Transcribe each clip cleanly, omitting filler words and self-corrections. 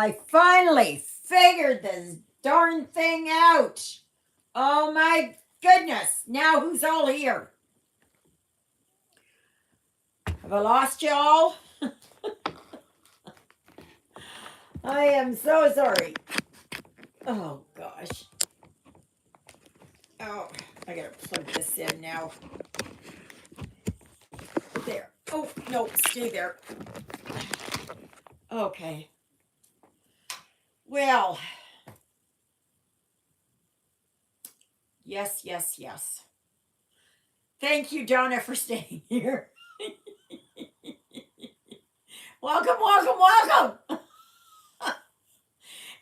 I finally figured this darn thing out. Oh my goodness. Now who's all here? Have I lost you all? I am so sorry. Oh gosh. Oh, I gotta plug this in now. There. Oh, no, stay there. Okay. Well, yes, yes, yes. Thank you, Donna, for staying here. Welcome, welcome, welcome.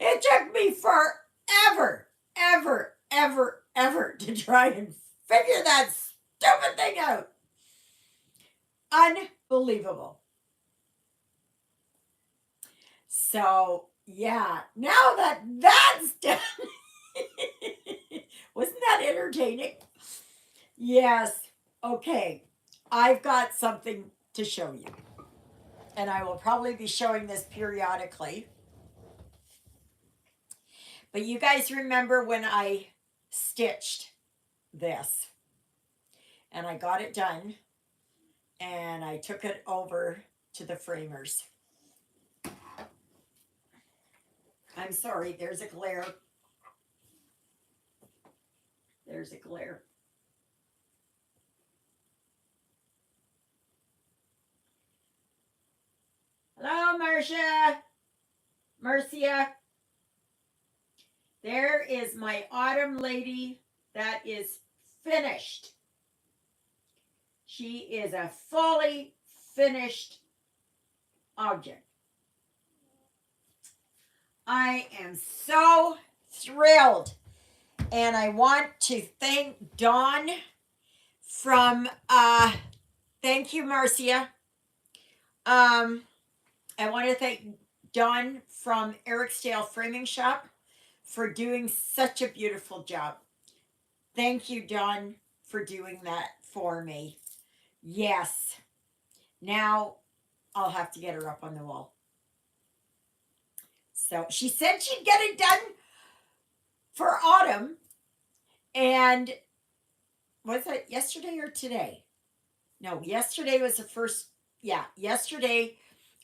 It took me forever, ever to try and figure that stupid thing out. Unbelievable. So, yeah, now that that's done, wasn't that entertaining? Yes. Okay. I've got something to show you. And I will probably be showing this periodically. But you guys remember when I stitched this and I got it done and I took it over to the framers. I'm sorry, there's a glare. There's a glare. Hello, Marcia. Marcia. There is my autumn lady that is finished. She is a fully finished object. I am so thrilled. And I want to thank Dawn from thank you, Marcia. I want to thank Dawn from Ericsdale Framing Shop for doing such a beautiful job. Thank you, Dawn, for doing that for me. Yes. Now I'll have to get her up on the wall. So she said she'd get it done for autumn. And was it yesterday or today? No, yesterday was the first. Yeah, yesterday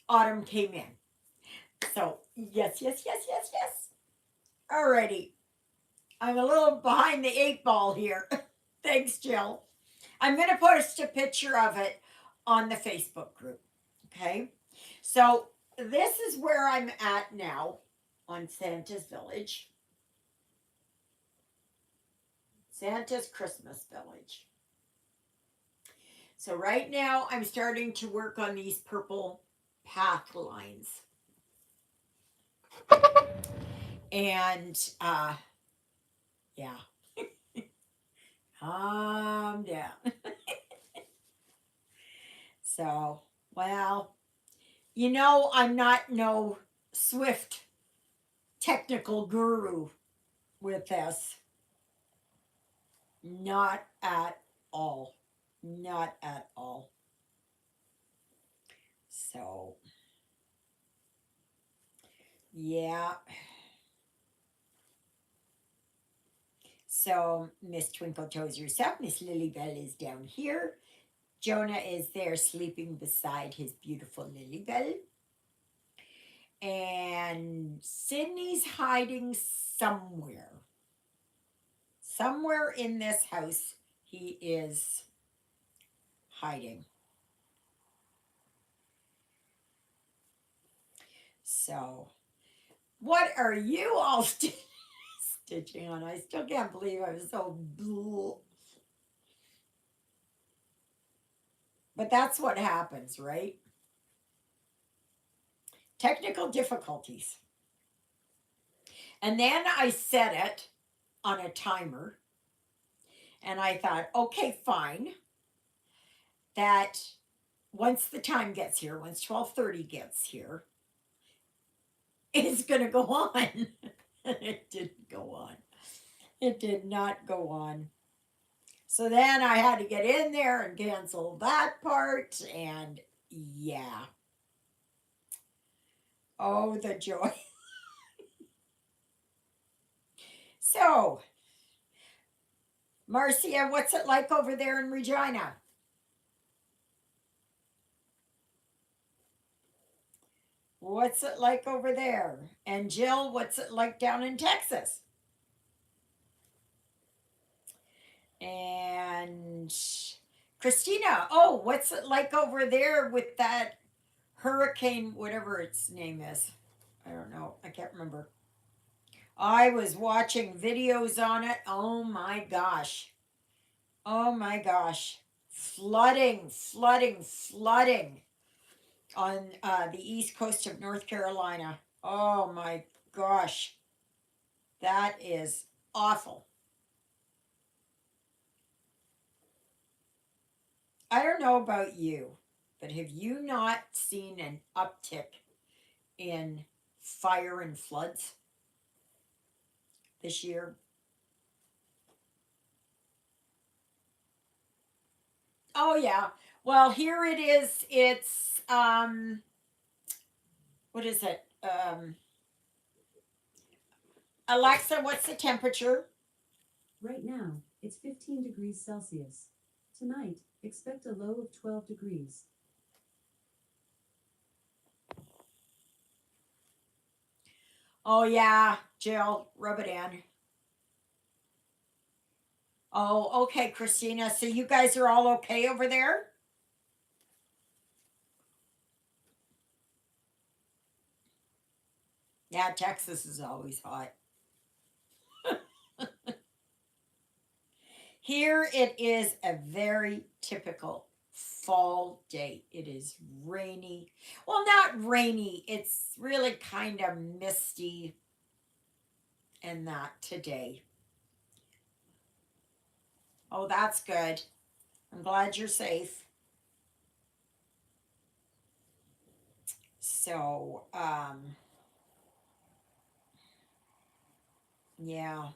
autumn came in. So yes. Alrighty. I'm a little behind the 8 ball here. Thanks, Jill. I'm going to post a picture of it on the Facebook group. Okay. So this is where I'm at now on Santa's Village. Santa's Christmas Village. So right now I'm starting to work on these purple path lines. And yeah. Calm down. So, well, you know, I'm not no swift technical guru with this. Not at all. Not at all. So, yeah. So, Miss Twinkle Toes yourself, Miss Lily Bell is down here. Jonah is there sleeping beside his beautiful Lily Bell. And Sydney's hiding somewhere. Somewhere in this house, he is hiding. So, what are you all stitching on? I still can't believe I'm so blue. But that's what happens, right? Technical difficulties. And then I set it on a timer. And I thought, okay, fine. That once the time gets here, once 12:30 gets here, it's going to go on. And it didn't go on. It did not go on. So then I had to get in there and cancel that part. And yeah. Oh, the joy. So, Marcia, what's it like over there in Regina? What's it like over there? And Jill, what's it like down in Texas? And Christina, oh, what's it like over there with that hurricane, whatever its name is? I don't know. I can't remember. I was watching videos on it. Oh my gosh. Oh my gosh. Flooding, flooding, flooding on the east coast of North Carolina. Oh my gosh. That is awful. I don't know about you, but have you not seen an uptick in fire and floods this year? Oh yeah. Well, here it is. It's what is it? Alexa, what's the temperature? Right now, it's 15 degrees Celsius. Tonight, expect a low of 12 degrees. Oh yeah, Jill, rub it in. Oh, okay, Christina. So you guys are all okay over there? Yeah, Texas is always hot. Here it is a very typical fall day. It is rainy. Well, not rainy. It's really kind of misty and that today. Oh, that's good. I'm glad you're safe. So, yeah.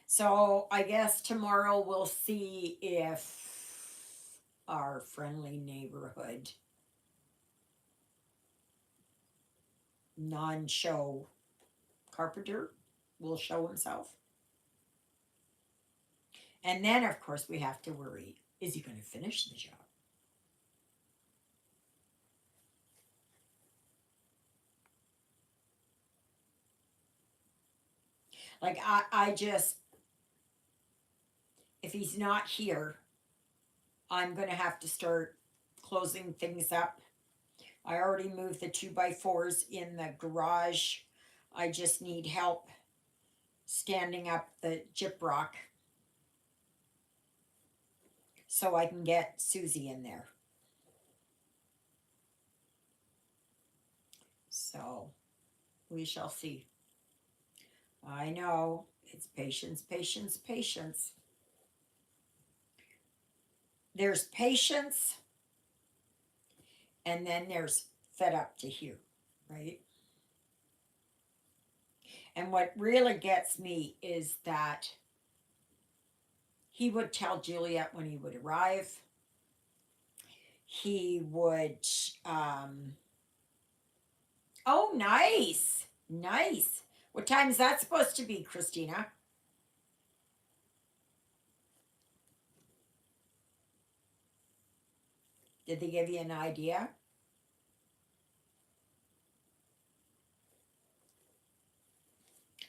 So I guess tomorrow we'll see if our friendly neighborhood non-show carpenter will show himself. And then of course we have to worry, is he going to finish the job? Like I just, if he's not here, I'm going to have to start closing things up. I already moved the 2x4s in the garage. I just need help standing up the gyprock so I can get Susie in there. So we shall see. I know it's patience, patience, patience. There's patience, and then there's fed up to hear, right? And what really gets me is that he would tell Juliet when he would arrive. He would, oh, nice, nice. What time is that supposed to be, Christina? Did they give you an idea?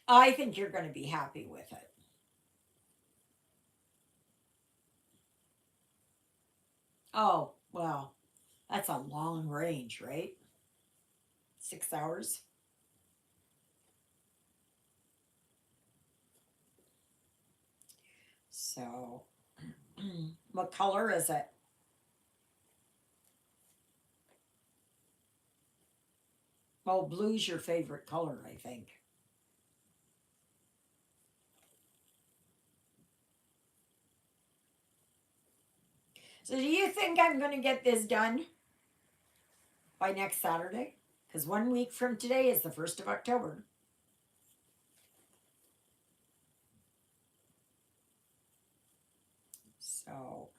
I think you're going to be happy with it. Oh, well, that's a long range, right? 6 hours. So, what color is it? Well, blue's your favorite color, I think. So, do you think I'm going to get this done by next Saturday? Because 1 week from today is the 1st of October. So,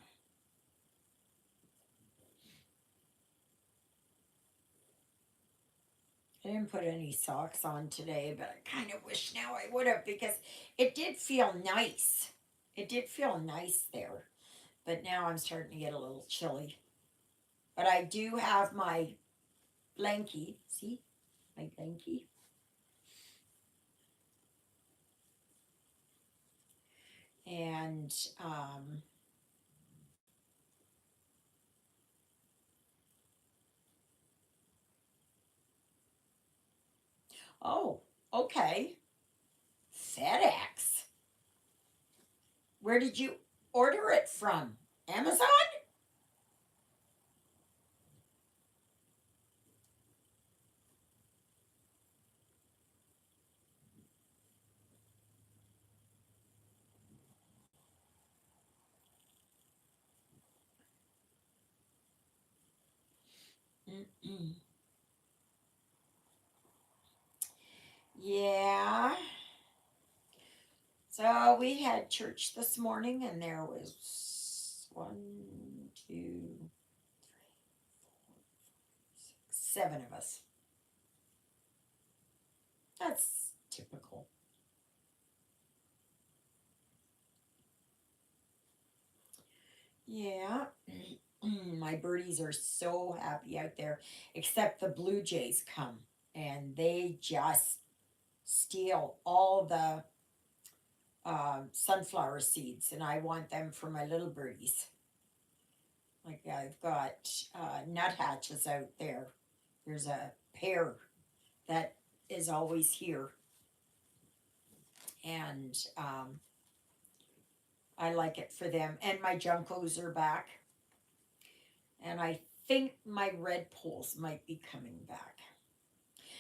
I didn't put any socks on today, but I kind of wish now I would have because it did feel nice. It did feel nice there. But now I'm starting to get a little chilly. But I do have my blankie. See? My blankie. And oh, okay. FedEx. Where did you order it from? Amazon? Yeah. So we had church this morning, and there was 7 of us. That's typical. Yeah. My birdies are so happy out there, except the blue jays come and they just steal all the sunflower seeds, and I want them for my little birdies. Like I've got nuthatches out there. There's a pair that is always here, and I like it for them. And my juncos are back, and I think my red poles might be coming back.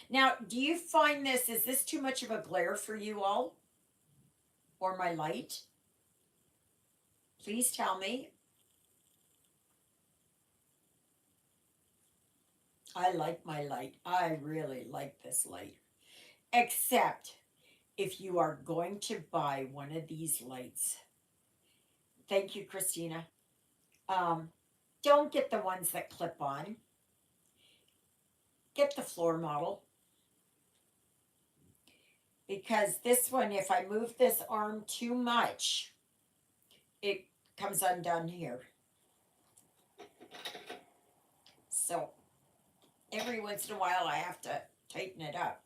Now, do you find this, is this too much of a glare for you all? Or my light? Please tell me. I like my light. I really like this light. Except if you are going to buy one of these lights. Thank you, Christina. Um, don't get the ones that clip on. Get the floor model. Because this one, if I move this arm too much, it comes undone here. So every once in a while I have to tighten it up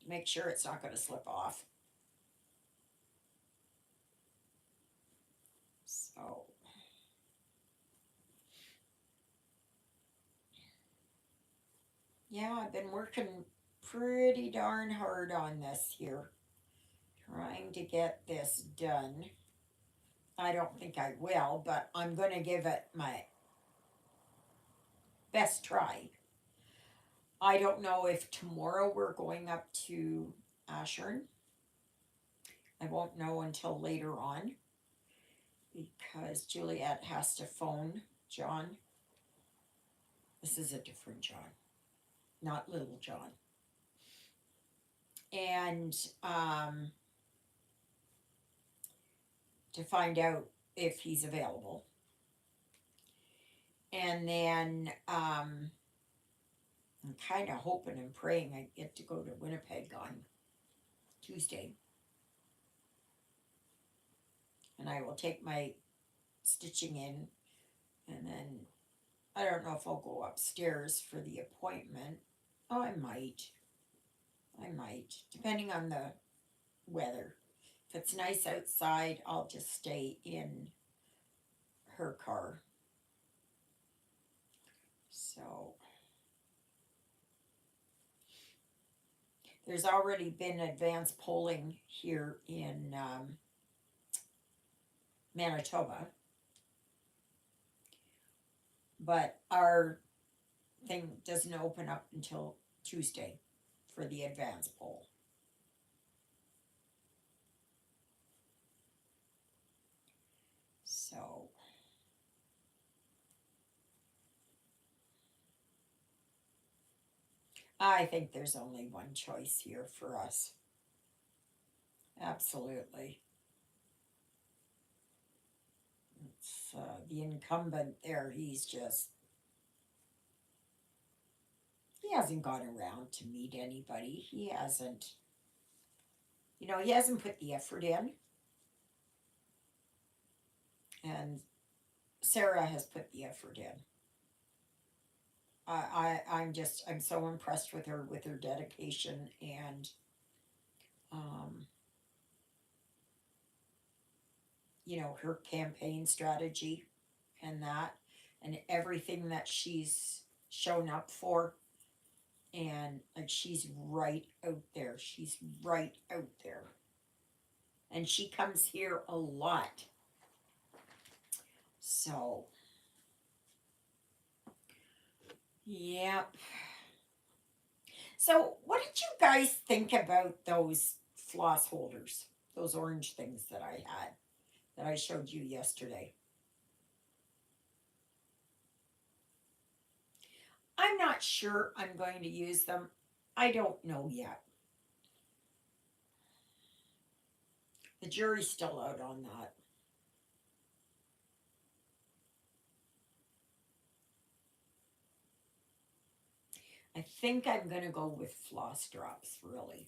to make sure it's not going to slip off. So yeah, I've been working pretty darn hard on this here, trying to get this done. I don't think I will, but I'm going to give it my best try. I don't know if tomorrow we're going up to Ashern. I won't know until later on because Juliet has to phone John. This is a different John, not little John. And to find out if he's available. And then I'm kind of hoping and praying I get to go to Winnipeg on Tuesday. And I will take my stitching in, and then I don't know if I'll go upstairs for the appointment. Oh, I might, depending on the weather. If it's nice outside, I'll just stay in her car. So there's already been advanced polling here in Manitoba, but our thing doesn't open up until Tuesday for the advance poll. So I think there's only one choice here for us. Absolutely. It's the incumbent there. He's just, he hasn't gone around to meet anybody. He hasn't, he hasn't put the effort in. And Sarah has put the effort in. I'm so impressed with her dedication and, um, her campaign strategy and that, and everything that she's shown up for. And like, she's right out there. She's right out there. And she comes here a lot. So, yep. So, what did you guys think about those floss holders? Those orange things that I had, that I showed you yesterday? I'm not sure I'm going to use them. I don't know yet. The jury's still out on that. I think I'm going to go with floss drops, really.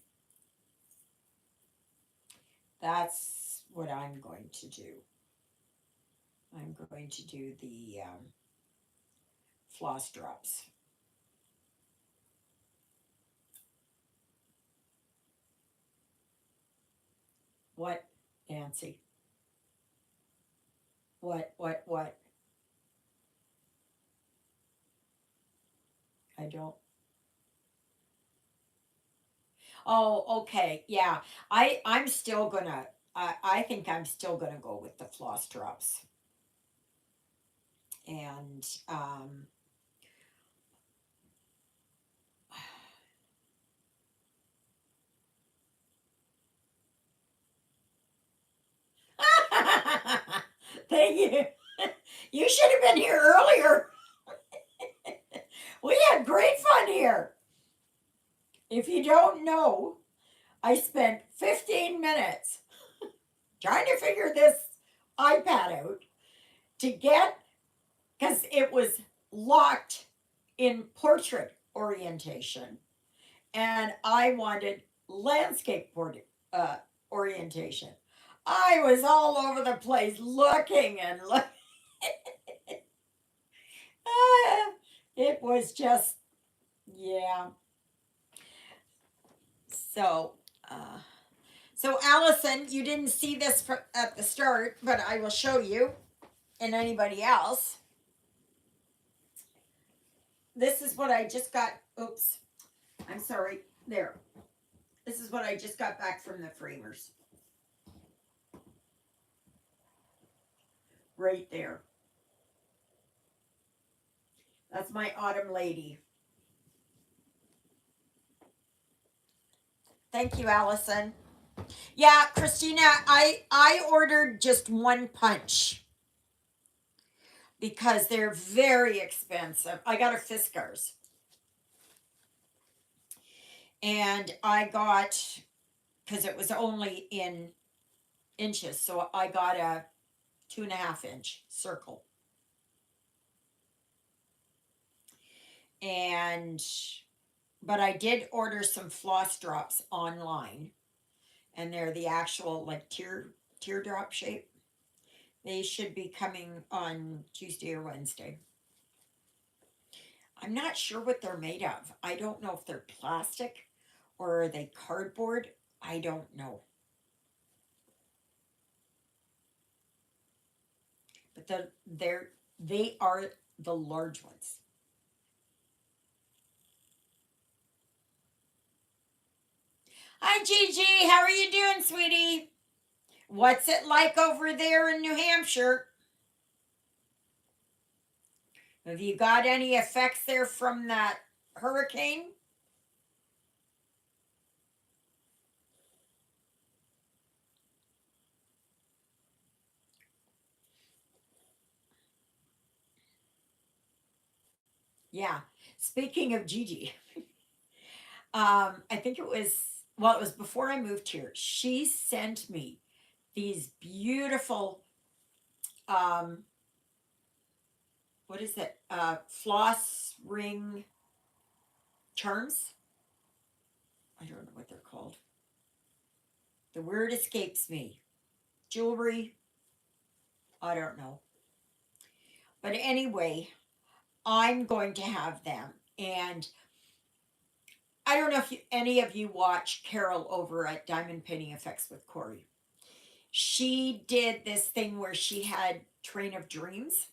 That's what I'm going to do. I'm going to do the floss drops. What, Nancy? What? I don't. Oh, okay. Yeah. I'm still gonna I think I'm still gonna go with the floss drops. And thank you. You should have been here earlier. We had great fun here. If you don't know, I spent 15 minutes trying to figure this iPad out to get, because it was locked in portrait orientation, and I wanted landscape orientation. I was all over the place looking and looking. It was just, yeah. So, uh, so Allison, you didn't see this at the start, but I will show you, and anybody else. This is what I just got. Oops, I'm sorry. There. This is what I just got back from the framers. Right there. That's my autumn lady. Thank you, Allison. Yeah, Christina, I ordered just one punch because they're very expensive. I got a Fiskars. And I got, because it was only in inches, so I got a 2.5 inch circle. And but I did order some floss drops online, and they're the actual like teardrop shape. They should be coming on Tuesday or Wednesday. I'm not sure what they're made of. I don't know if they're plastic or are they cardboard. I don't know. But they are the large ones. Hi Gigi, how are you doing, sweetie? What's it like over there in New Hampshire? Have you got any effects there from that hurricane? Yeah. Speaking of Gigi, I think it was before I moved here. She sent me these beautiful, um, what is it? Floss ring. charms. I don't know what they're called. The word escapes me. Jewelry. I don't know. But anyway, I'm going to have them. And I don't know if any of you watch Carol over at Diamond Painting Effects with Corey. She did this thing where she had Train of Dreams.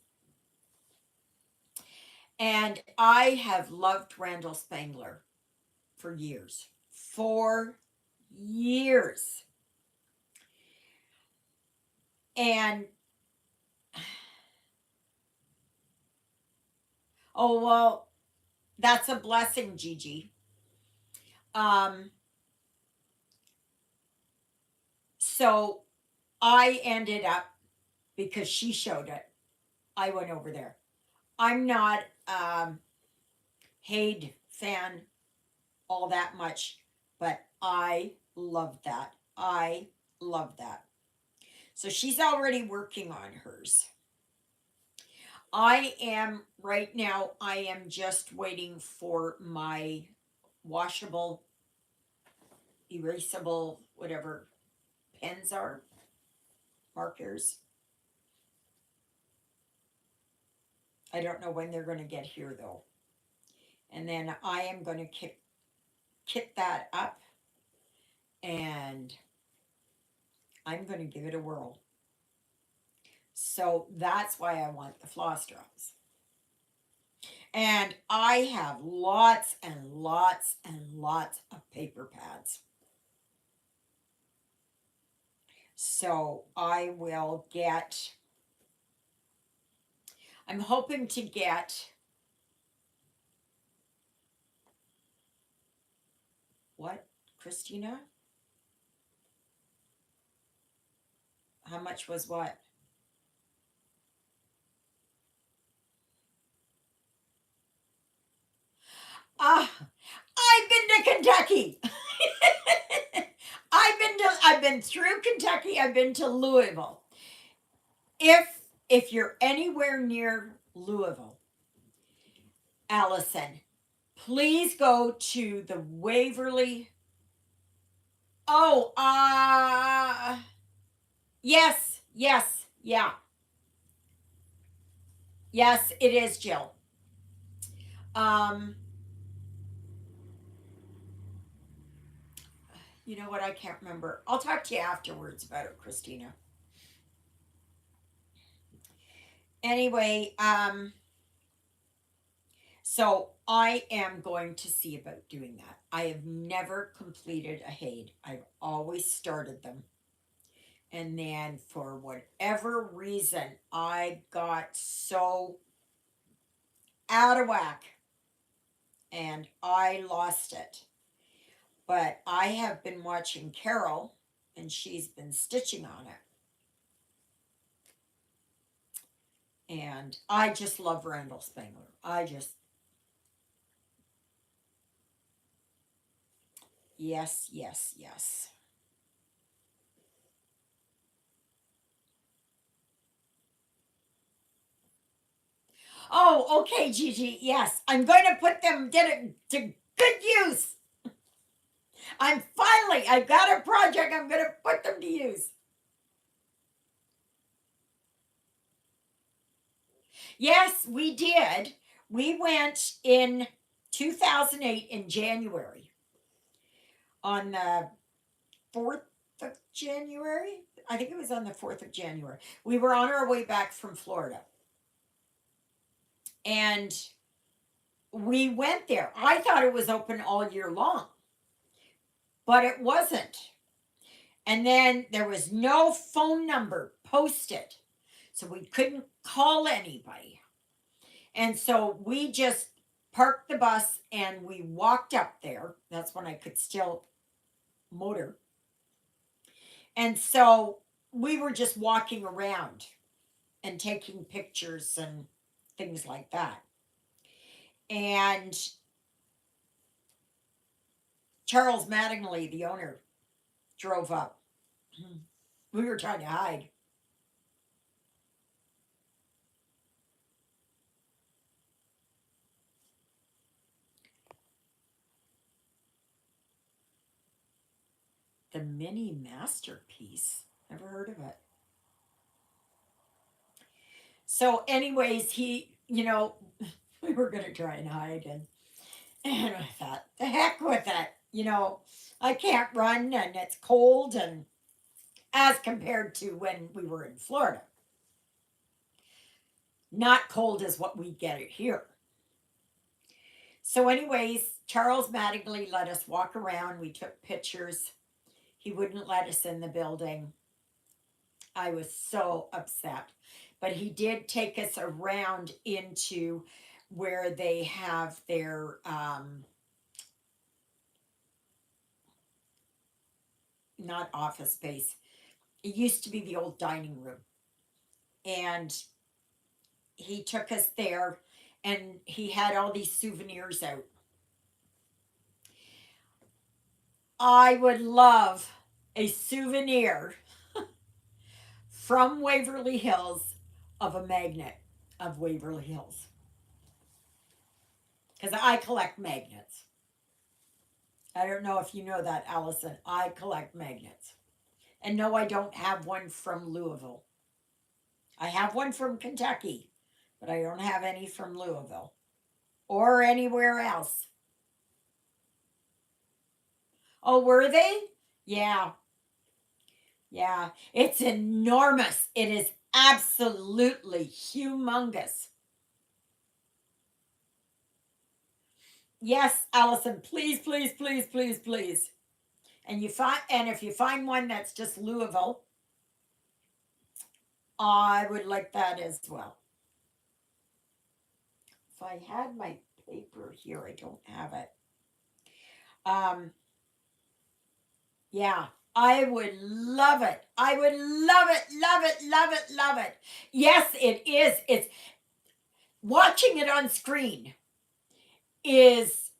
And I have loved Randall Spangler for years. For years. And oh well, that's a blessing, Gigi. So I ended up, because she showed it, I went over there. I'm not Haid fan all that much, but I love that. I love that. So she's already working on hers. I am right now, I am just waiting for my washable, erasable, whatever pens are, markers. I don't know when they're going to get here though. And then I am going to kit that up and I'm going to give it a whirl. So that's why I want the floss drops. And I have lots and lots and lots of paper pads. So I will get, I'm hoping to get, what, Christina? How much was what? Ah, I've been to Kentucky. I've been through Kentucky. I've been to Louisville. If you're anywhere near Louisville, Allison, please go to the Waverly. Oh, yes, yes, yeah. Yes, it is, Jill. Um, you know what? I can't remember. I'll talk to you afterwards about it, Christina. Anyway, so I am going to see about doing that. I have never completed a Haid. I've always started them. And then for whatever reason, I got so out of whack and I lost it. But I have been watching Carol and she's been stitching on it. And I just love Randall Spangler. Yes, yes, yes. Oh, okay, Gigi. Yes, I'm going to get it to good use. I got a project. I'm going to put them to use. Yes, we did. We went in 2008 in January on the 4th of January. I think it was on the 4th of January. We were on our way back from Florida. And we went there. I thought it was open all year long, but it wasn't. And then there was no phone number posted, so we couldn't call anybody. And so we just parked the bus and we walked up there. That's when I could still motor. And so we were just walking around and taking pictures and things like that. And Charles Mattingly, the owner, drove up. We were trying to hide. The Mini Masterpiece. Never heard of it. So, anyways, we were going to try and hide, and I thought, the heck with it. I can't run and it's cold, and as compared to when we were in Florida, not cold as what we get it here. So, anyways, Charles Mattingly let us walk around. We took pictures. He wouldn't let us in the building. I was so upset. But he did take us around into where they have their not office space. It used to be the old dining room. And he took us there, and he had all these souvenirs out. I would love a souvenir from Waverly Hills of a magnet of Waverly Hills. Because I collect magnets. I don't know if you know that, Allison. I collect magnets. And no, I don't have one from Louisville. I have one from Kentucky, but I don't have any from Louisville or anywhere else. Oh, were they? Yeah. Yeah. It's enormous. It is absolutely humongous. Yes, Allison, please, please, please, please, please. And if you find one that's just Louisville, I would like that as well. If I had my paper here, I don't have it. Yeah, I would love it. I would love it, love it, love it, love it. Yes, it is. It's watching it on screen is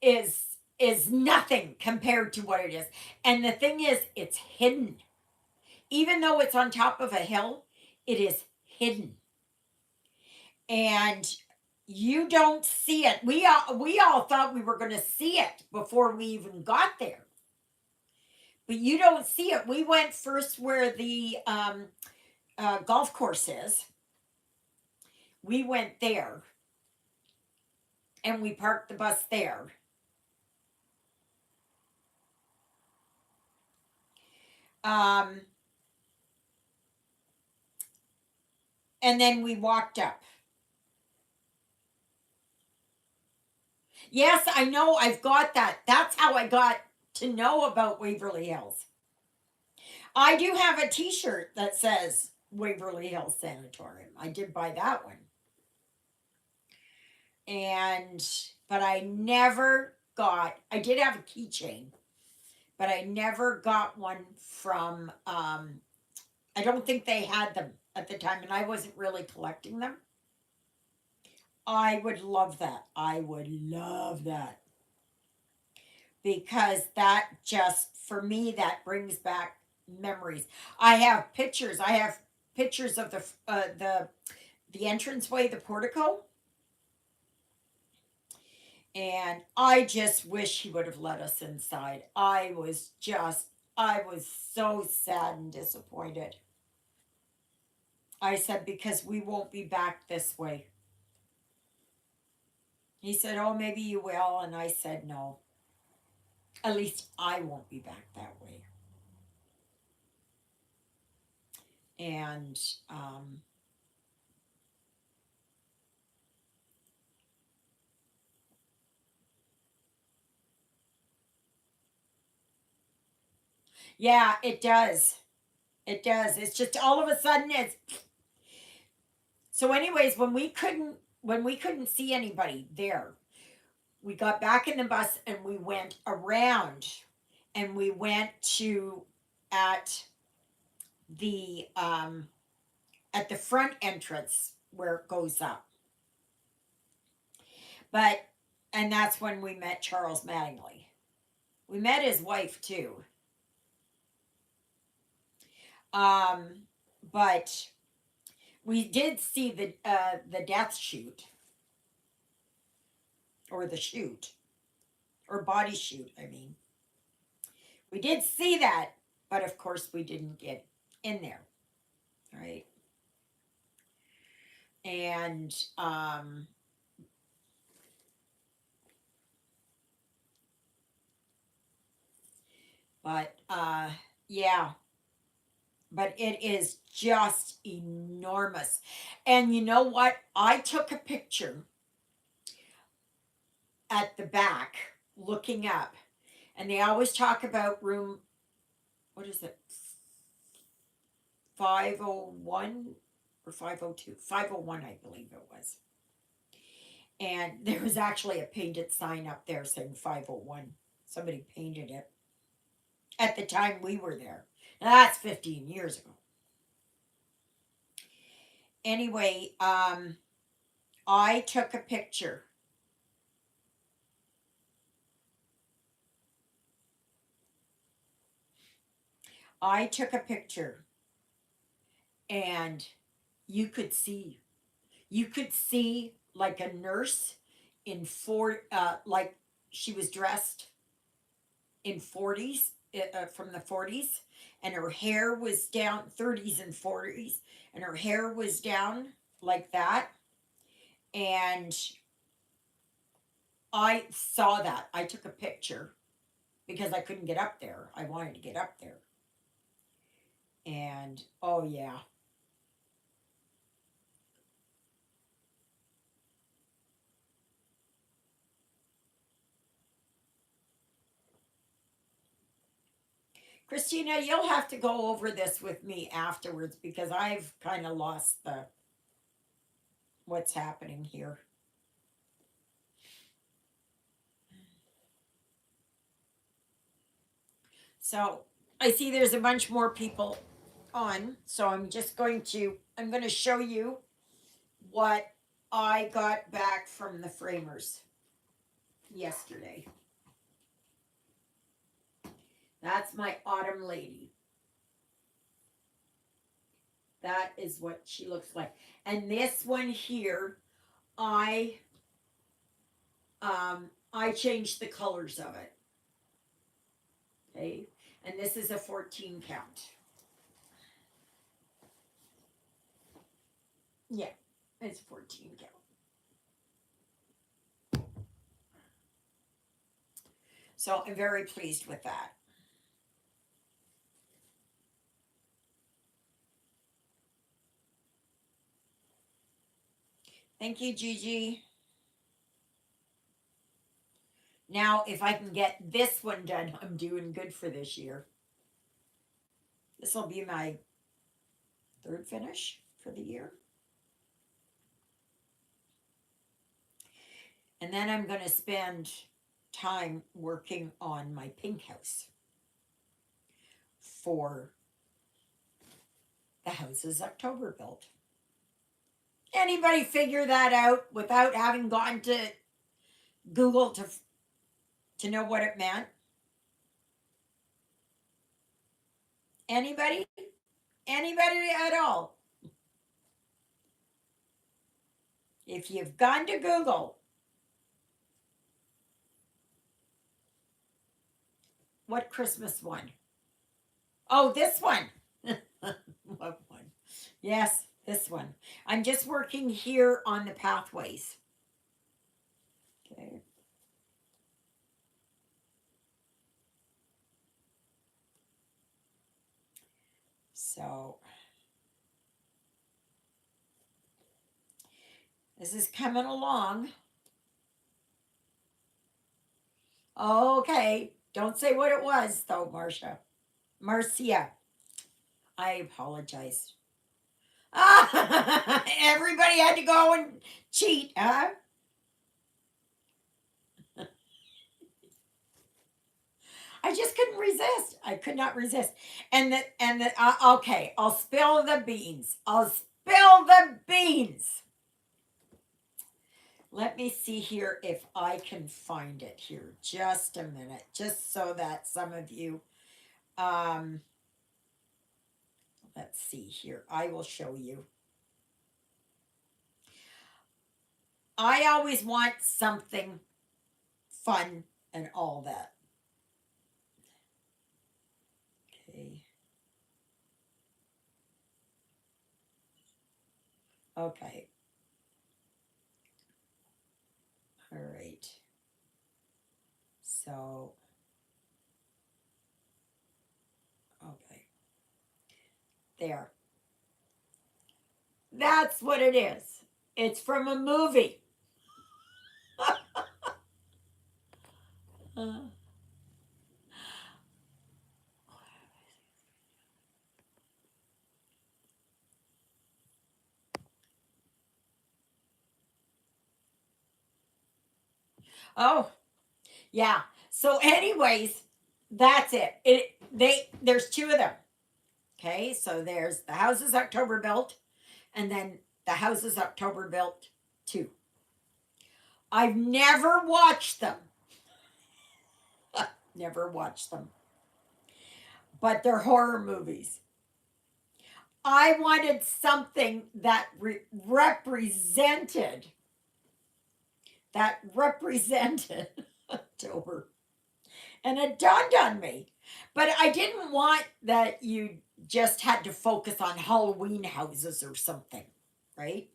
is is nothing compared to what it is. And the thing is, it's hidden. Even though it's on top of a hill, it is hidden. And you don't see it. We all thought we were going to see it before we even got there. But you don't see it. We went first where the golf course is. We went there, and we parked the bus there. Um, and then we walked up. Yes, I know. I've got that. That's how I got to know about Waverly Hills. I do have a T-shirt that says Waverly Hills Sanatorium. I did buy that one. But I never got, I did have a keychain, but I never got one from, I don't think they had them at the time, and I wasn't really collecting them. I would love that. I would love that. Because that just, for me, that brings back memories. I have pictures. I have pictures of the entranceway, the portico. And I just wish he would have let us inside. I was so sad and disappointed. I said, because we won't be back this way. He said, oh, maybe you will. And I said, no. At least I won't be back that way. And yeah, it does. It does. It's just all of a sudden it's so anyways, when we couldn't see anybody there, we got back in the bus and we went around, and we went to at the front entrance where it goes up. But and that's when we met Charles Mattingly. We met his wife too. But we did see the death chute, or the chute, or body chute, I mean. We did see that, but of course we didn't get in there, right? And but yeah, but it is just enormous. And you know what? I took a picture at the back looking up, and they always talk about room, what is it, 501 or 502? 501, I believe it was. And there was actually a painted sign up there saying 501. Somebody painted it at the time we were there. Now that's 15 years ago. Anyway, I took a picture. I took a picture and you could see like a nurse in like she was dressed in 40s, from the 40s, and her hair was down, 30s and 40s, and her hair was down like that. And I saw that. I took a picture because I couldn't get up there. I wanted to get up there. And oh yeah. Christina, you'll have to go over this with me afterwards because I've kind of lost the what's happening here. So I see there's a bunch more people on, so I'm going to show you what I got back from the framers yesterday. That's my autumn lady. That is what she looks like. And this one here, I I changed the colors of it. Okay. And this is a 14 count. Yeah, it's 14 count. So I'm very pleased with that. Thank you, Gigi. Now, if I can get this one done, I'm doing good for this year. This will be my third finish for the year. And then I'm going to spend time working on my pink house for the houses October built. Anybody figure that out without having gone to Google to know what it meant? Anybody? Anybody at all? If you've gone to Google, what Christmas one? Oh, this one. What one? Yes, this one. I'm just working here on the pathways. Okay. So this is coming along. Okay. Don't say what it was, though, Marcia. Marcia. I apologize. Ah, everybody had to go and cheat, huh? I just couldn't resist. I could not resist. Okay, I'll spill the beans. I'll spill the beans. Let me see here if I can find it here. Just a minute, just so that some of you, um, let's see here. I will show you. I always want something fun and all that. Okay. All right. So, okay. There. That's what it is. It's from a movie. Uh, oh, yeah. So, anyways, that's it. There's two of them. Okay, so there's the houses October built, and then the houses October built two. I've never watched them. Never watched them. But they're horror movies. I wanted something that represented October. And it dawned on me. But I didn't want that you just had to focus on Halloween houses or something, right?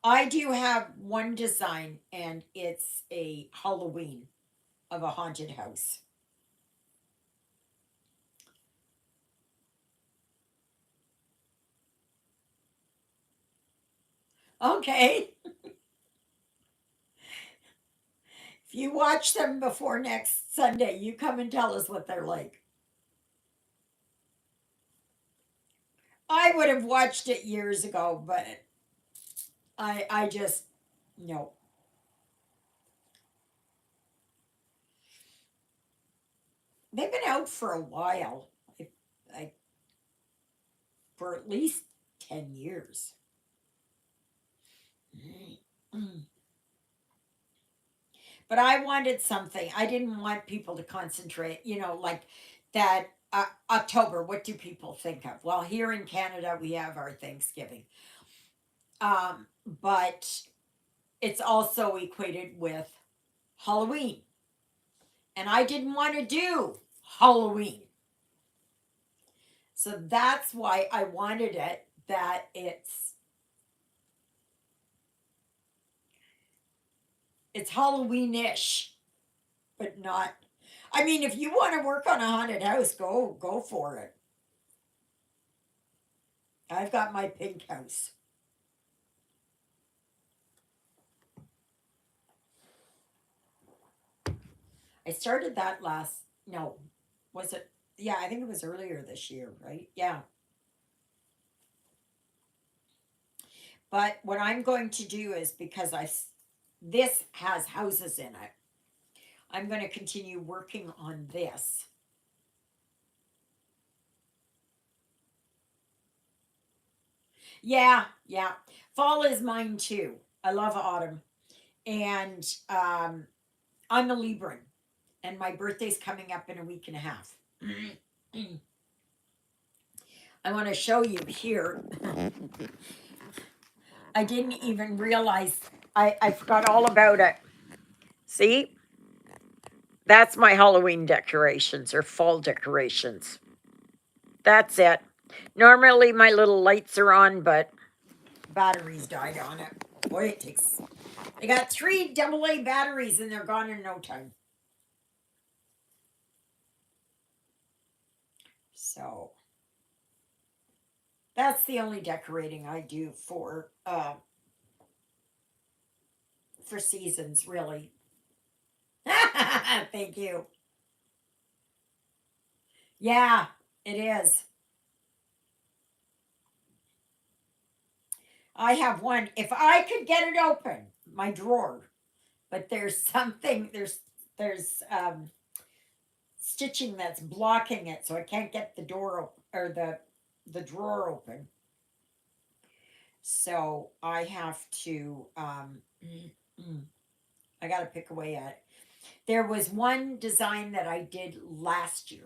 I do have one design, and it's a Halloween of a haunted house. Okay. If you watch them before next Sunday, you come and tell us what they're like. I would have watched it years ago, but I just no. They've been out for a while. I for at least 10 years. But I wanted something. I didn't want people to concentrate, like that October. What do people think of? Well, here in Canada, we have our Thanksgiving. But it's also equated with Halloween. And I didn't want to do Halloween. So that's why I wanted it that it's Halloween-ish, but not. I mean, if you want to work on a haunted house, go for it. I've got my pink house. I started that no, was it? Yeah, I think it was earlier this year, right? Yeah. But what I'm going to do is because this has houses in it, I'm going to continue working on this. Yeah, yeah. Fall is mine too. I love autumn. And I'm a Libran, and my birthday's coming up in a week and a half. I want to show you here. I didn't even realize I forgot all about it. See? That's my Halloween decorations or fall decorations. That's it. Normally my little lights are on, but batteries died on it. Boy, it takes. I got 3 AA batteries and they're gone in no time. So that's the only decorating I do for seasons, really. Thank you. Yeah, it is. I have one. If I could get it open, my drawer, but there's stitching that's blocking it, so I can't get the door open or the drawer open. So I have to I got to pick away at it. There was one design that I did last year.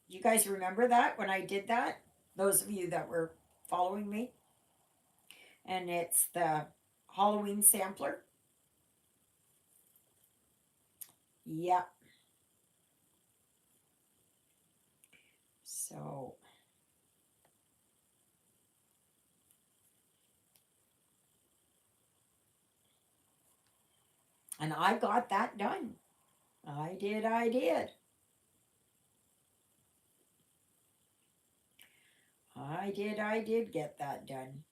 You guys remember that when I did that? Those of you that were following me, and it's the Halloween sampler. Yep. So And I got that done. I did, I did. I did get that done.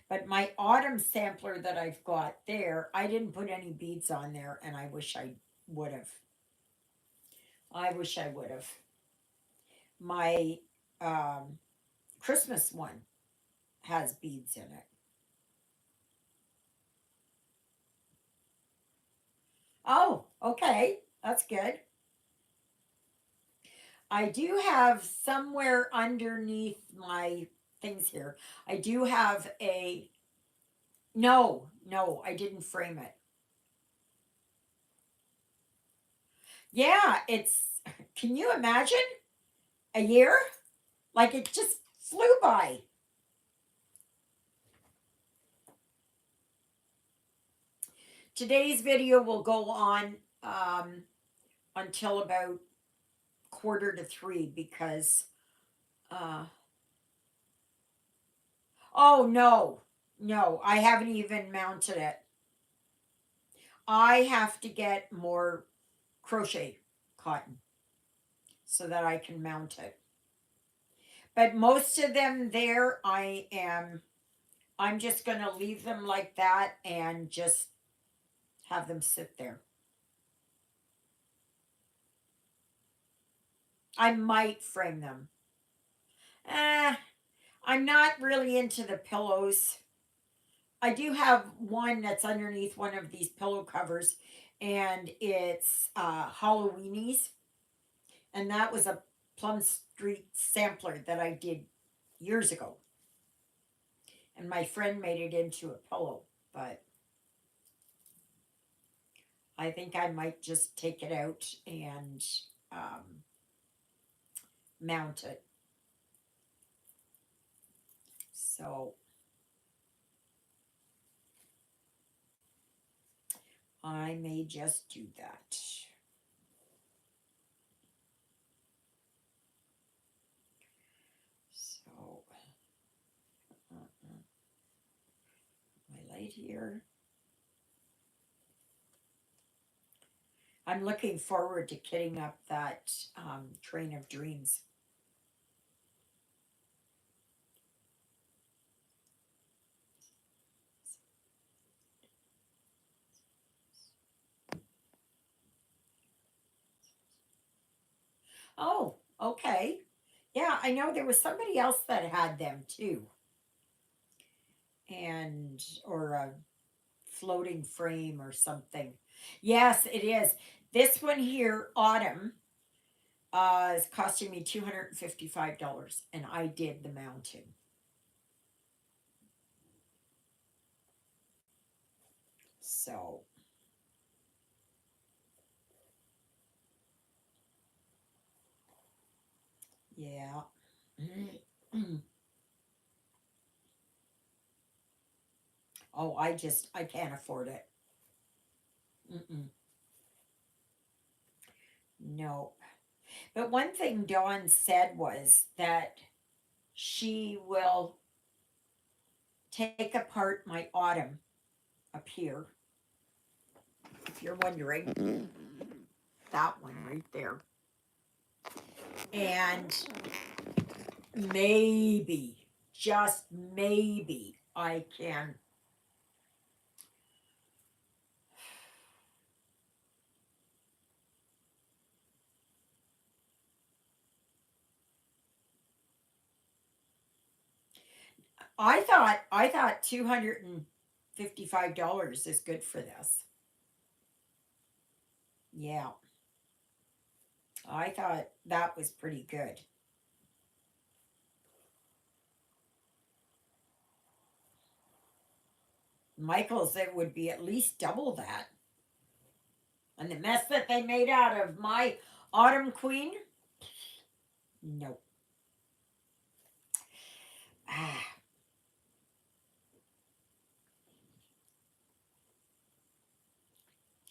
But my autumn sampler that I've got there, I didn't put any beads on there, and I wish I would have. I wish I would have. My um, Christmas one has beads in it. Oh, okay. That's good. I do have somewhere underneath my things here. I do have a. No, no, I didn't frame it. Yeah, it's. Can you imagine a year? Like it just flew by. Today's video will go on until about 2:45 because. Uh, oh no, no, I haven't even mounted it. I have to get more crochet cotton so that I can mount it. But most of them there, I'm just going to leave them like that and just have them sit there. I might frame them. Eh, I'm not really into the pillows. I do have one that's underneath one of these pillow covers, and it's Halloweenies, and that was a Plum Street sampler that I did years ago, and my friend made it into a pillow, but I think I might just take it out and um, mount it. So I may just do that. So my light here. I'm looking forward to kitting up that train of dreams. Oh, okay. Yeah, I know there was somebody else that had them too. And, or a floating frame or something. Yes, it is. This one here, Autumn, is costing me $255, and I did the mounting. So, yeah. Oh, I can't afford it. Mm-mm. No. But one thing Dawn said was that she will take apart my autumn up here. If you're wondering, that one right there. And maybe, just maybe, I can. I thought $255 is good for this. Yeah, I thought that was pretty good. Michael's, it would be at least double that. And the mess that they made out of my Autumn Queen, nope. Ah,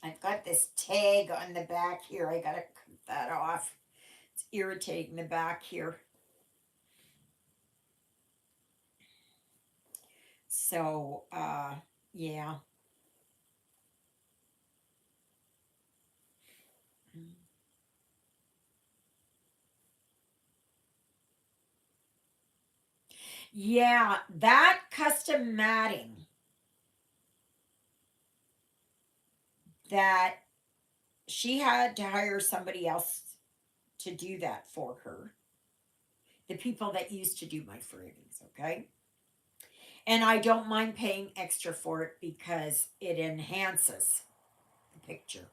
I've got this tag on the back here. I gotta cut that off. It's irritating the back here. So, Yeah. Yeah, that custom matting that she had to hire somebody else to do that for her. The people that used to do my framings, okay? And I don't mind paying extra for it because it enhances the picture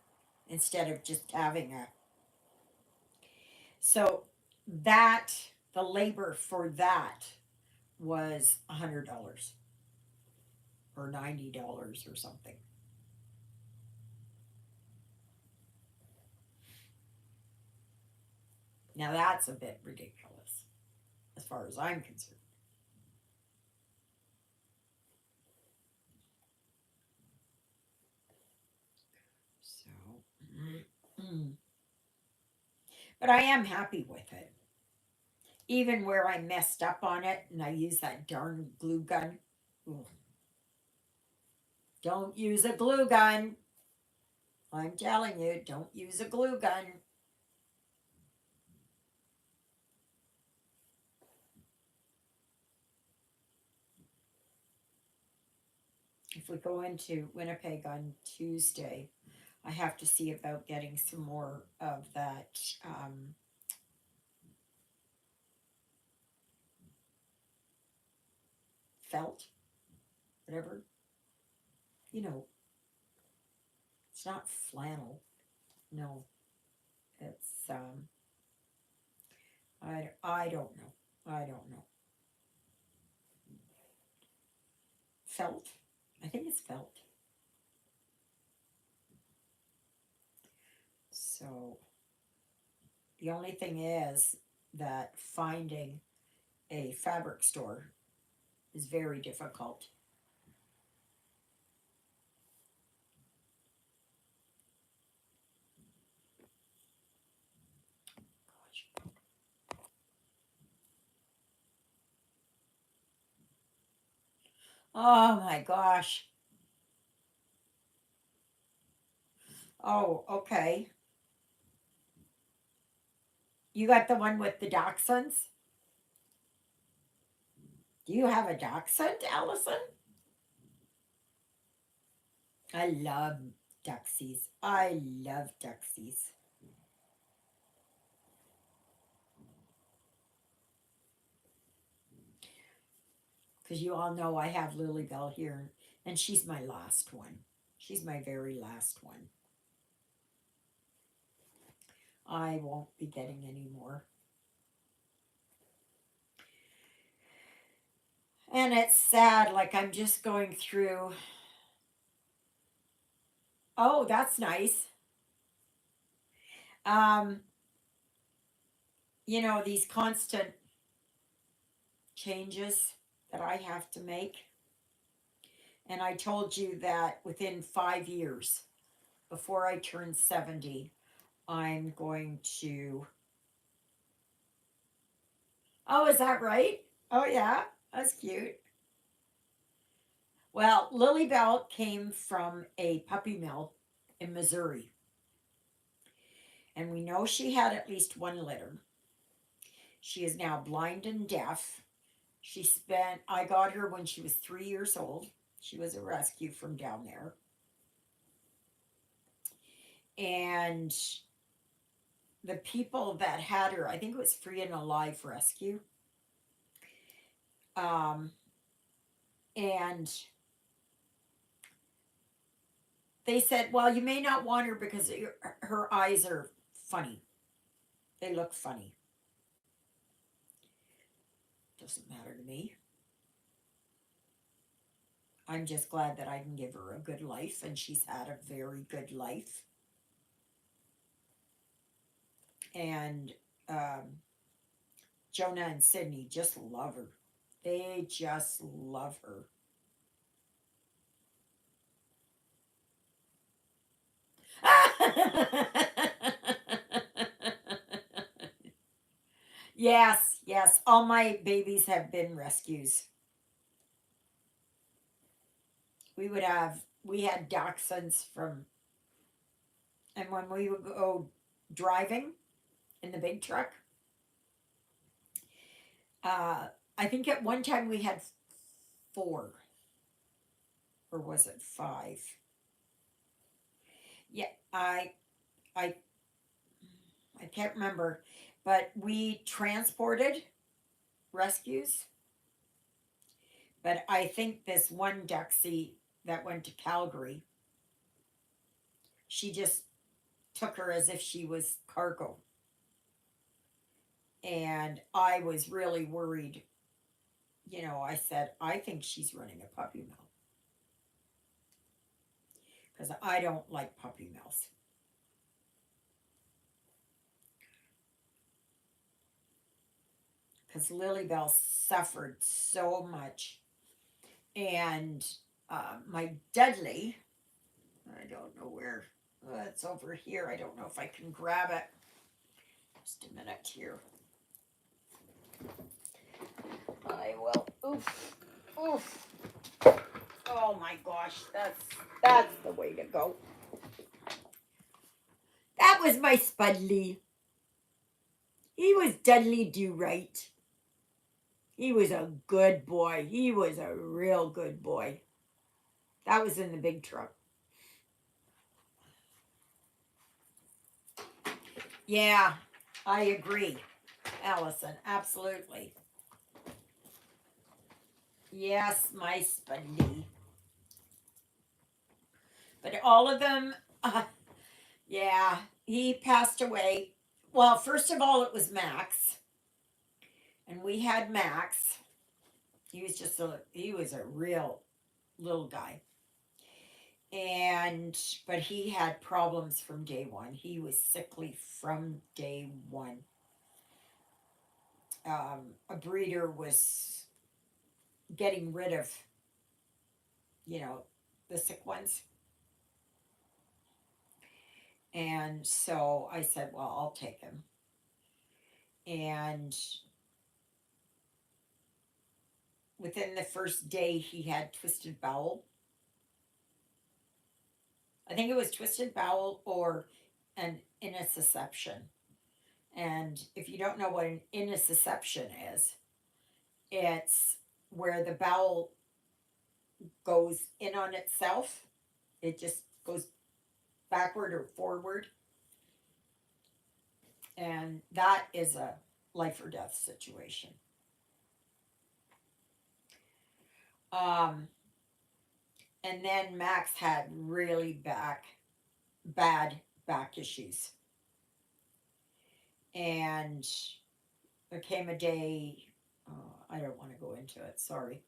instead of just having a. So that, the labor for that was $100 or $90 or something. Now that's a bit ridiculous as far as I'm concerned. So, but I am happy with it. Even where I messed up on it and I used that darn glue gun. Ugh. Don't use a glue gun. I'm telling you, don't use a glue gun. If we go into Winnipeg on Tuesday, I have to see about getting some more of that felt, whatever. You know, it's not flannel. No, it's I don't know. I don't know. Felt. I think it's felt. So the only thing is that finding a fabric store is very difficult. Gosh. Oh my gosh. Oh, okay. You got the one with the dachshunds? Do you have a dachshund, Allison? I love duxies. I love duxies. Because you all know I have Lily Bell here, and she's my last one. She's my very last one. I won't be getting any more. And it's sad, like I'm just going through. Oh, that's nice. Um, these constant changes that I have to make. And I told you that within 5 years, before I turn 70, I'm going to. Oh, is that right? Oh, yeah. That's cute. Well, Lily Bell came from a puppy mill in Missouri. And we know she had at least one litter. She is now blind and deaf. I got her when she was 3 years old. She was a rescue from down there. And the people that had her, I think it was Free and Alive Rescue. Um, and they said, well, you may not want her because her eyes are funny. They look funny. Doesn't matter to me. I'm just glad that I can give her a good life, and she's had a very good life. And Jonah and Sydney just love her. They just love her. Yes, yes. All my babies have been rescues. we had dachshunds from, and when we would go driving in the big truck, uh, I think at one time we had four, or was it five? Yeah, I I can't remember, but we transported rescues. But I think this one Duxie that went to Calgary, she just took her as if she was cargo. And I was really worried. I said, I think she's running a puppy mill because I don't like puppy mills. Because Lilybell suffered so much. And my Dudley, I don't know where, it's over here. I don't know if I can grab it. Just a minute here. I will. Oof. Oof. Oh my gosh, that's the way to go. That was my Spudley. He was Dudley Do Right. He was a good boy. He was a real good boy. That was in the big truck. Yeah, I agree, Allison. Absolutely. Yes, my Spudley. But all of them, yeah, he passed away. Well, first of all, it was Max, and we had Max. He was a real little guy. And but he had problems from day one. He was sickly from day one. A breeder was getting rid of, you know, the sick ones. And so I said, well, I'll take him. And within the first day, he had twisted bowel. I think it was twisted bowel or an intussusception. And if you don't know what an intussusception is, it's where the bowel goes in on itself. It just goes backward or forward. And that is a life or death situation. Um, and then Max had really bad back issues. And there came a day, I don't want to go into it, sorry.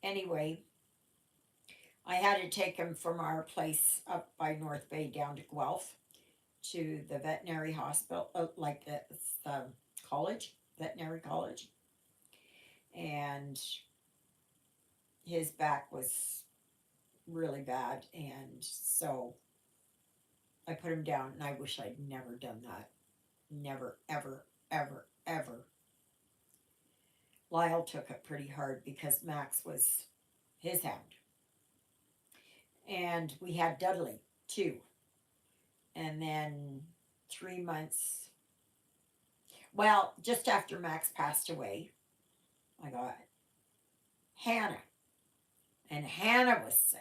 Anyway, I had to take him from our place up by North Bay down to Guelph to the veterinary hospital, like it's the college, veterinary college. And his back was really bad. And so I put him down, and I wish I'd never done that. Never, ever, ever, ever. Lyle took it pretty hard because Max was his hound. And we had Dudley too. And then 3 months, well, just after Max passed away, I got Hannah. And Hannah was sick.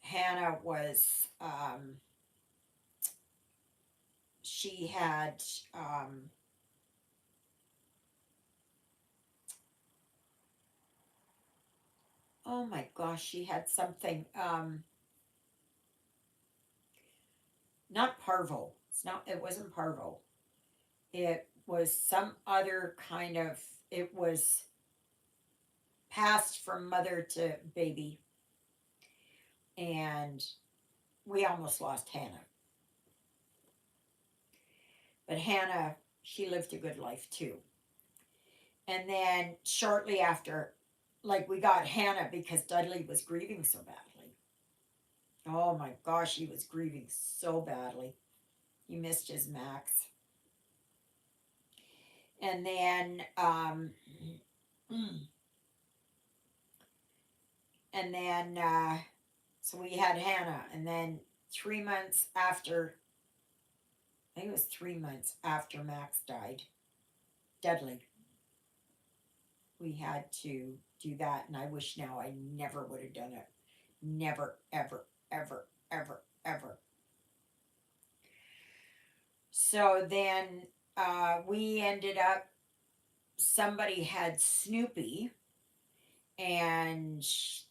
Hannah was, she had, oh my gosh, she had something, not parvo. It wasn't parvo. It was some other kind of, it was passed from mother to baby. And we almost lost Hannah. But Hannah, she lived a good life too. And then shortly after, like we got Hannah because Dudley was grieving so badly. Oh my gosh, he was grieving so badly. He missed his Max. And then And then, so we had Hannah. And then 3 months after, I think it was 3 months after Max died, deadly, we had to do that. And I wish now I never would have done it. Never, ever, ever, ever, ever. So then we ended up, somebody had Snoopy, and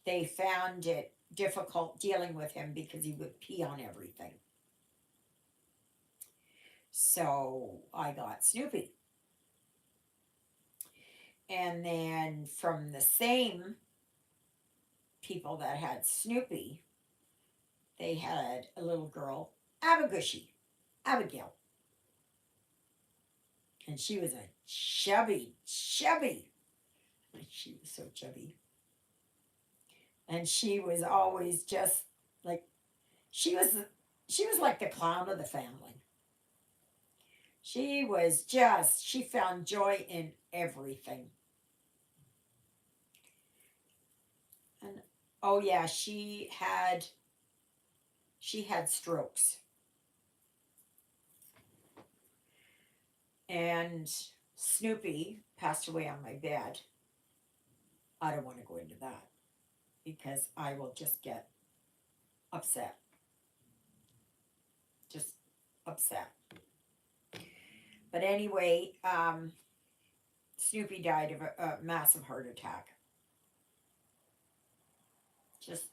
they found it difficult dealing with him because he would pee on everything. So I got Snoopy. And then from the same people that had Snoopy, they had a little girl, Abigail. And she was a chubby. She was so chubby. And she was always just like, she was like the clown of the family. She found joy in everything. And oh yeah, she had strokes. And Snoopy passed away on my bed. I don't want to go into that because I will just get upset. Just upset. But anyway, Snoopy died of a massive heart attack. Just,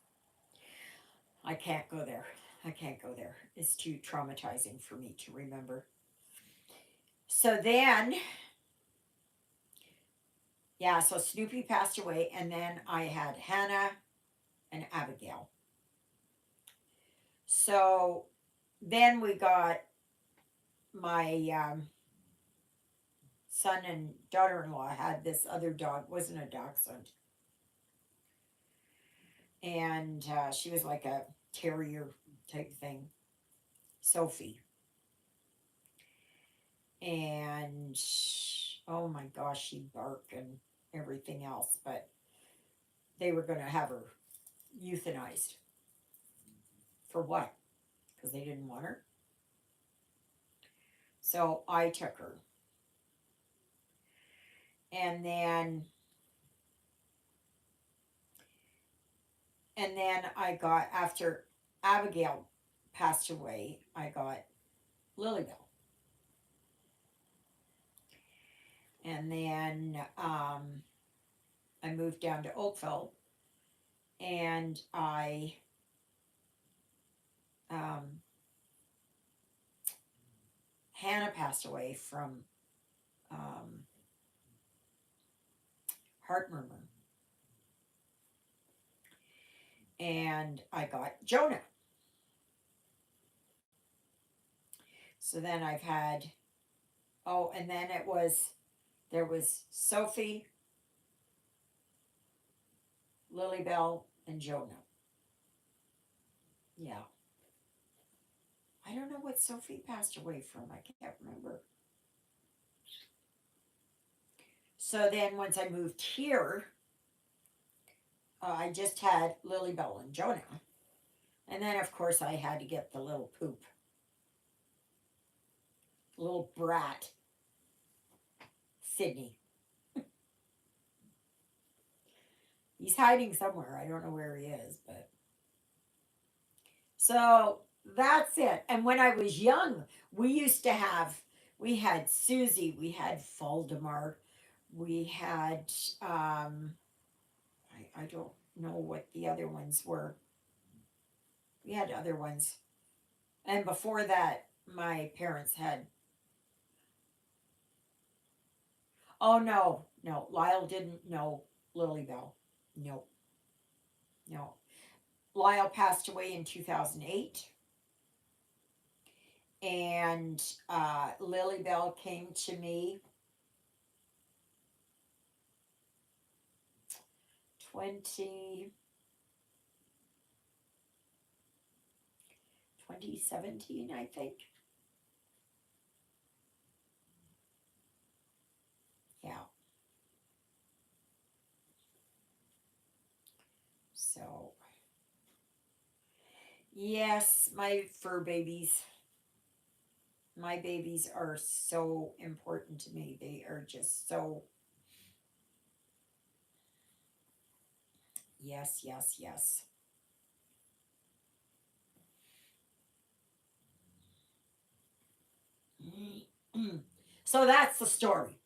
I can't go there. I can't go there. It's too traumatizing for me to remember. So then, yeah, so Snoopy passed away, and then I had Hannah and Abigail. So then we got my son and daughter-in-law had this other dog, wasn't a dachshund. And she was like a terrier type thing, Sophie. And oh my gosh, she'd bark and everything else, but they were going to have her euthanized. For what? Because they didn't want her. So I took her. And then I got, after Abigail passed away, I got Lilybell. And then I moved down to Oakville, and Hannah passed away from heart murmur. And I got Jonah. So then I've had, and then there was Sophie, Lilybell, and Jonah. Yeah. I don't know what Sophie passed away from. I can't remember. So then once I moved here, I just had Lilybell and Jonah. And then, of course, I had to get the little poop. Little brat. Sydney. He's hiding somewhere. I don't know where he is, but. So that's it. And when I was young, we had Susie, we had Voldemar, we had, I don't know what the other ones were. We had other ones. And before that, my parents had. Oh, no. Lyle didn't know Lilybell. Nope. No. Lyle passed away in 2008. And Lilybell came to me 2017, I think. Yeah. So, yes, my fur babies. My babies are so important to me. They are just so, yes, yes, yes. So that's the story.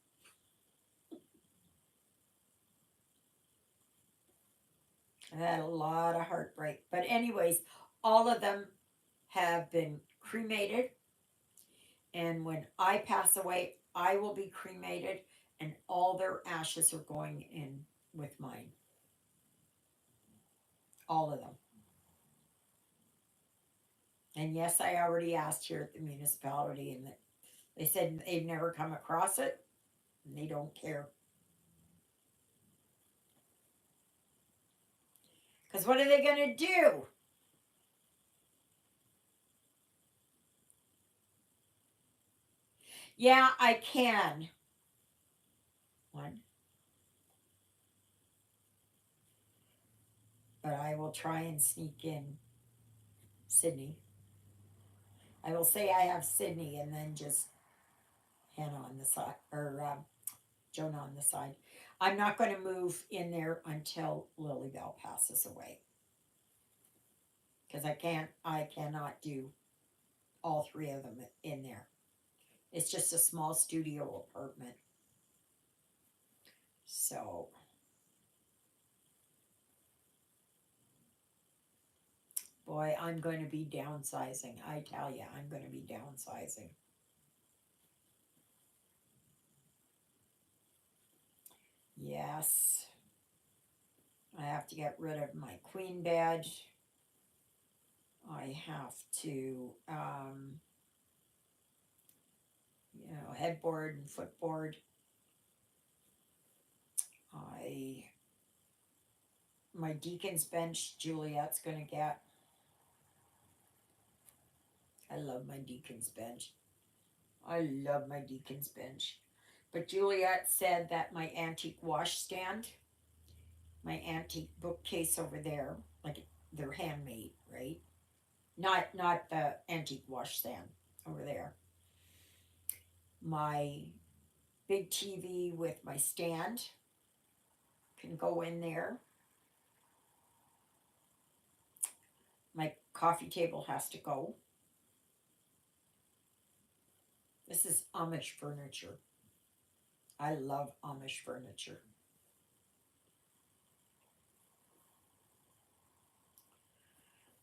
I had a lot of heartbreak. But, anyways, all of them have been cremated. And when I pass away, I will be cremated, and all their ashes are going in with mine. All of them. And yes, I already asked here at the municipality, and they said they've never come across it, and they don't care. Because what are they going to do? Yeah, I can. One, but I will try and sneak in Sydney. I will say I have Sydney, and then just Hannah on the side, or Jonah on the side. I'm not going to move in there until Lilybell passes away, because I cannot do all three of them in there. It's just a small studio apartment. So, boy, I'm going to be downsizing. I tell you, I'm going to be downsizing. Yes. I have to get rid of my queen bed. I have to, headboard and footboard. I My deacon's bench, Juliet's gonna get. I love my deacon's bench. I love my deacon's bench. But Juliet said that my antique washstand, my antique bookcase over there, like they're handmade, right? Not the antique washstand over there. My big TV with my stand can go in there. My coffee table has to go. This is Amish furniture. I love Amish furniture.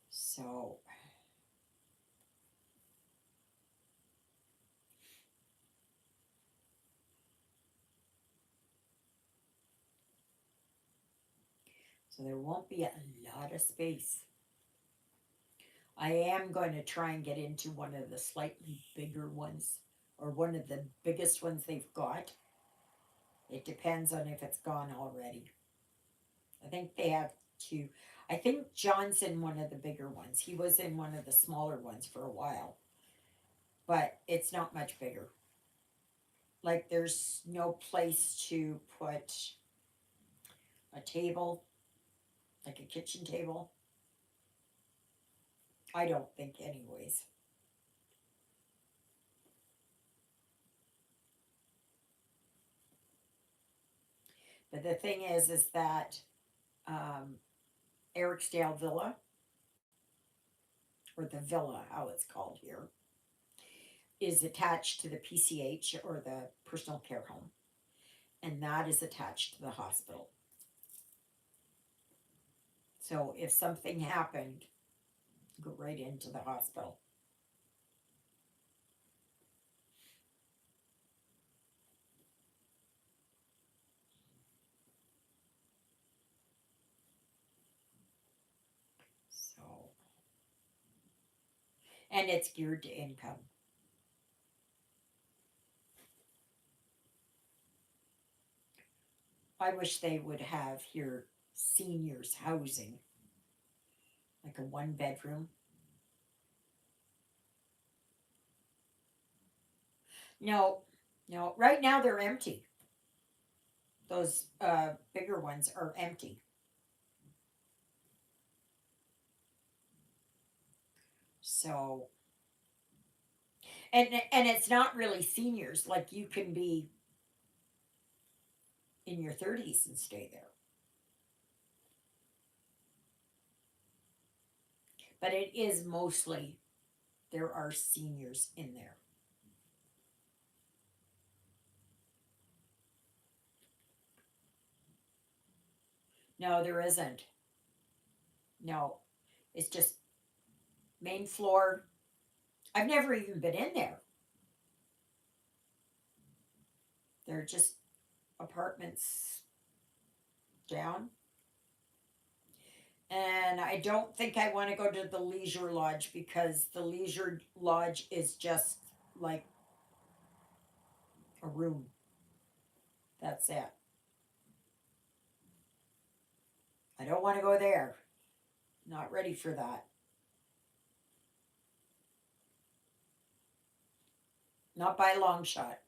So, so there won't be a lot of space. I am going to try and get into one of the slightly bigger ones, or one of the biggest ones they've got. It depends on if it's gone already. I think they have two. I think John's in one of the bigger ones. He was in one of the smaller ones for a while, but it's not much bigger. Like, there's no place to put a table, like a kitchen table. I don't think, anyways. But the thing is that um, Ericsdale Villa, or the villa, how it's called here, is attached to the PCH, or the personal care home, and that is attached to the hospital. So if something happened, go right into the hospital. So, and it's geared to income. I wish they would have here seniors housing, like a 1 bedroom. No, no, right now they're empty. Those bigger ones are empty. So, and it's not really seniors. Like you can be in your 30s and stay there. But it is mostly there are seniors in there. No, there isn't. No, it's just main floor. I've never even been in there. They're just apartments down. And I don't think I want to go to the leisure lodge because the leisure lodge is just like a room. That's it. I don't want to go there. Not ready for that. Not by a long shot.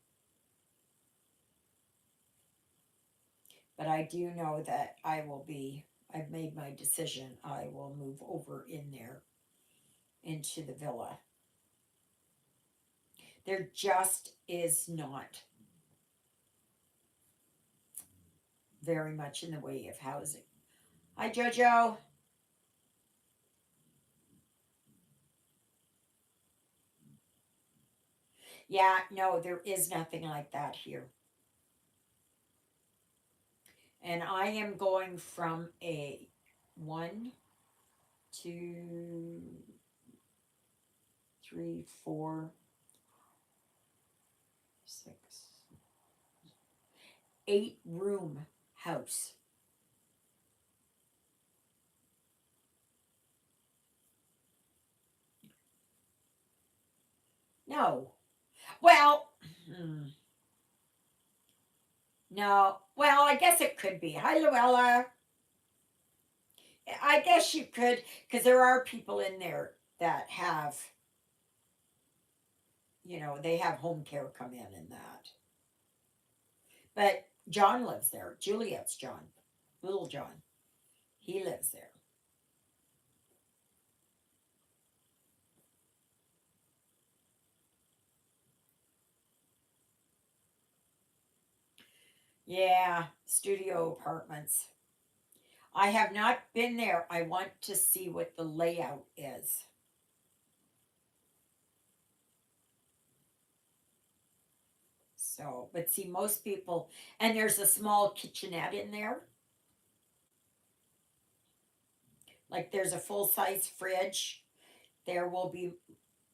But I do know that I've made my decision. I will move over in there into the villa. There just is not very much in the way of housing. Hi, JoJo. Yeah, no, there is nothing like that here. And I am going from a one, two, three, four, six, 8 room house. No. Well, hmm, no. Well, I guess it could be. Hi, Luella. I guess you could, because there are people in there that have, they have home care come in and that. But John lives there. Juliet's John, little John. He lives there. Yeah, studio apartments. I have not been there. I want to see what the layout is. So, but see, most people, and there's a small kitchenette in there. Like there's a full size fridge. There will be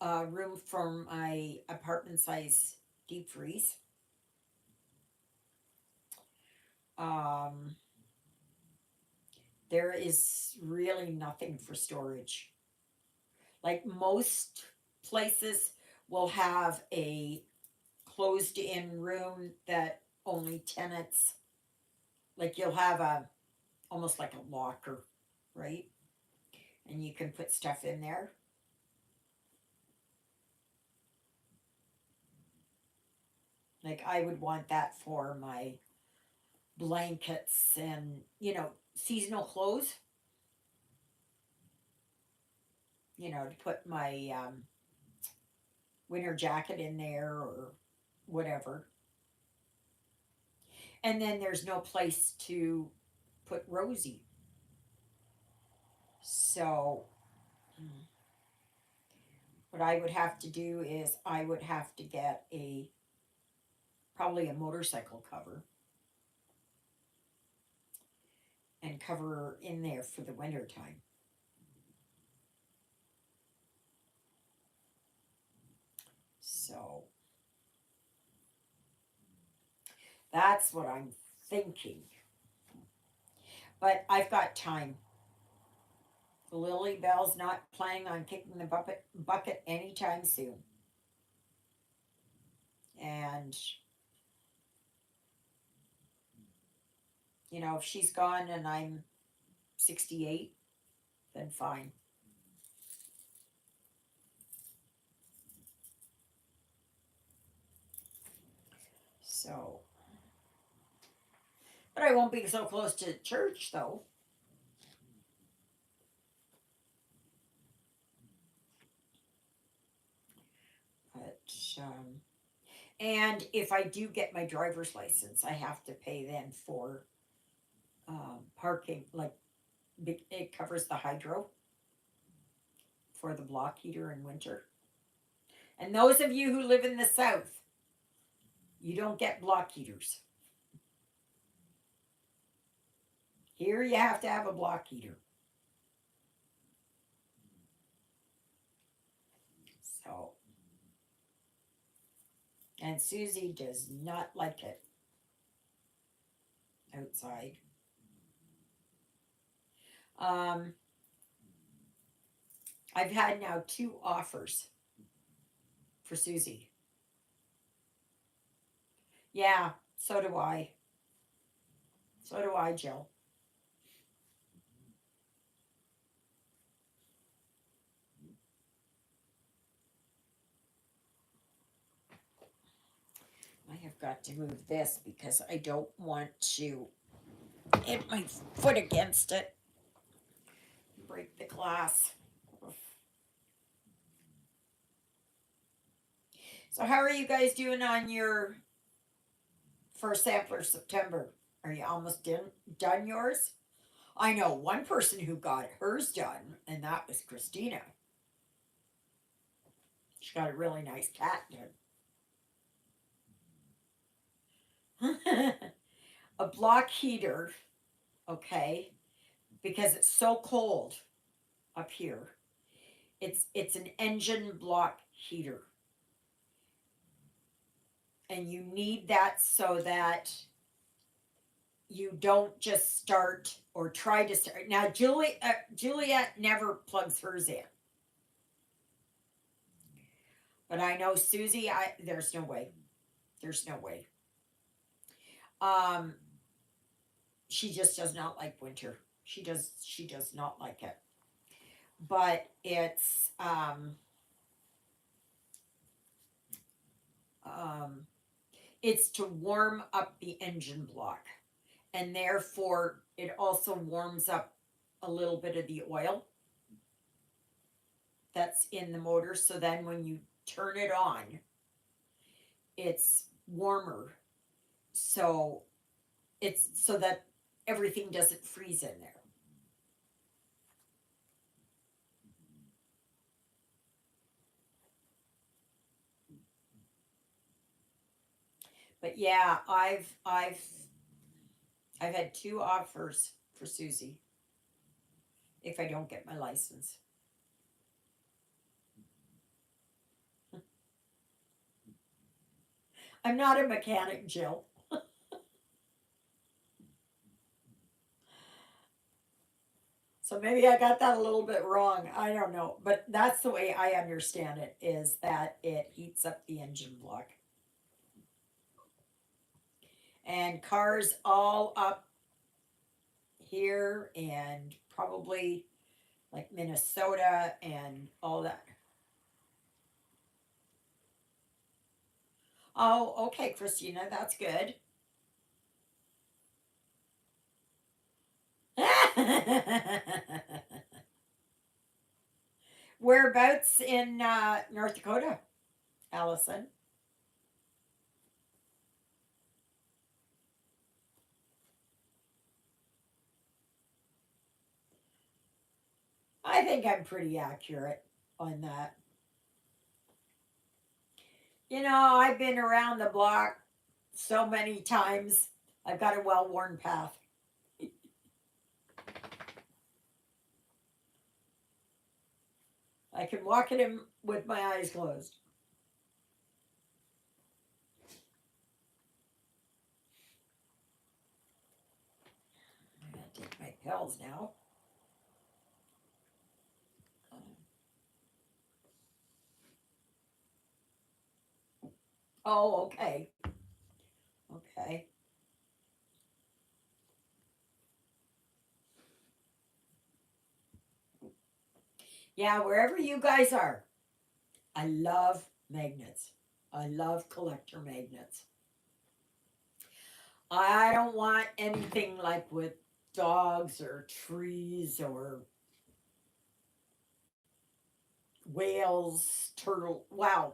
room for my apartment size deep freeze. Um, there is really nothing for storage. Like most places will have a closed in room that only tenants, like you'll have a almost like a locker, right? And you can put stuff in there. Like I would want that for my blankets and seasonal clothes, to put my winter jacket in there or whatever. And then there's no place to put Rosie. So what I would have to do is I would have to get a probably a motorcycle cover and cover her in there for the winter time. So that's what I'm thinking. But I've got time. Lily Bell's not planning on kicking the bucket anytime soon. And, if she's gone and I'm 68, then fine. So, but I won't be so close to church though. And if I do get my driver's license, I have to pay then for parking. Like it covers the hydro for the block heater in winter. And those of you who live in the south, you don't get block heaters. Here you have to have a block heater. So, and Susie does not like it outside. Um, I've had now 2 offers for Susie. Yeah, so do I. So do I, Jill. I have got to move this because I don't want to hit my foot against it. Break the glass. So how are you guys doing on your first sampler September? Are you almost done yours? I know one person who got hers done, and that was Christina. She got a really nice cat done. A block heater, okay, because it's so cold up here. It's an engine block heater. And you need that so that you don't just start or try to start. Now, Juliet never plugs hers in, but I know Susie. There's no way. There's no way. Um, she just does not like winter. She does. She does not like it. But um, it's to warm up the engine block, and therefore it also warms up a little bit of the oil that's in the motor. So then when you turn it on, it's warmer. So it's so that everything doesn't freeze in there. But yeah, I've had 2 offers for Susie if I don't get my license. I'm not a mechanic, Jill. So maybe I got that a little bit wrong. I don't know. But that's the way I understand it, is that it heats up the engine block. And cars all up here and probably like Minnesota and all that. Oh, okay, Christina, that's good. Whereabouts in North Dakota, Allison? I think I'm pretty accurate on that. You know, I've been around the block so many times. I've got a well worn path. I can walk it in with my eyes closed. I'm going to take my pills now. Oh, okay. Okay. Yeah, wherever you guys are, I love magnets. I love collector magnets. I don't want anything like with dogs or trees or whales, turtle. Wow.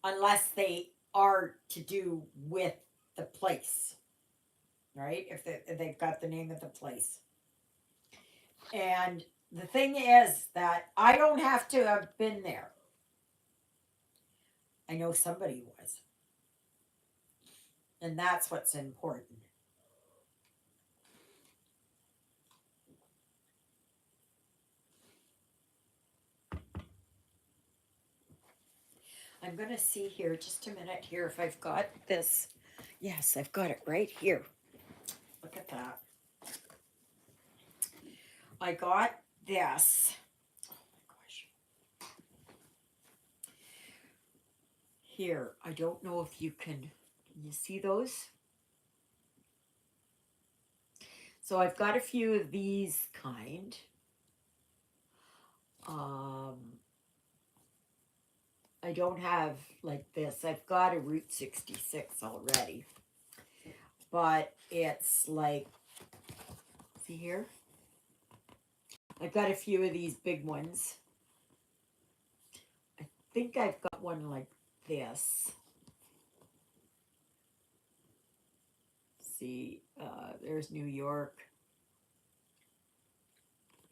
Unless they are to do with the place, right? If they've got the name of the place. And the thing is that I don't have to have been there. I know somebody was. And that's what's important. I'm going to see here just a minute here if I've got this. Yes, I've got it right here. Look at that. I got this. Oh my gosh. Here, I don't know if you can you see those? So I've got a few of these kind. I don't have like this. I've got a Route 66 already. But it's like, see here? I've got a few of these big ones. I think I've got one like this. See, there's New York.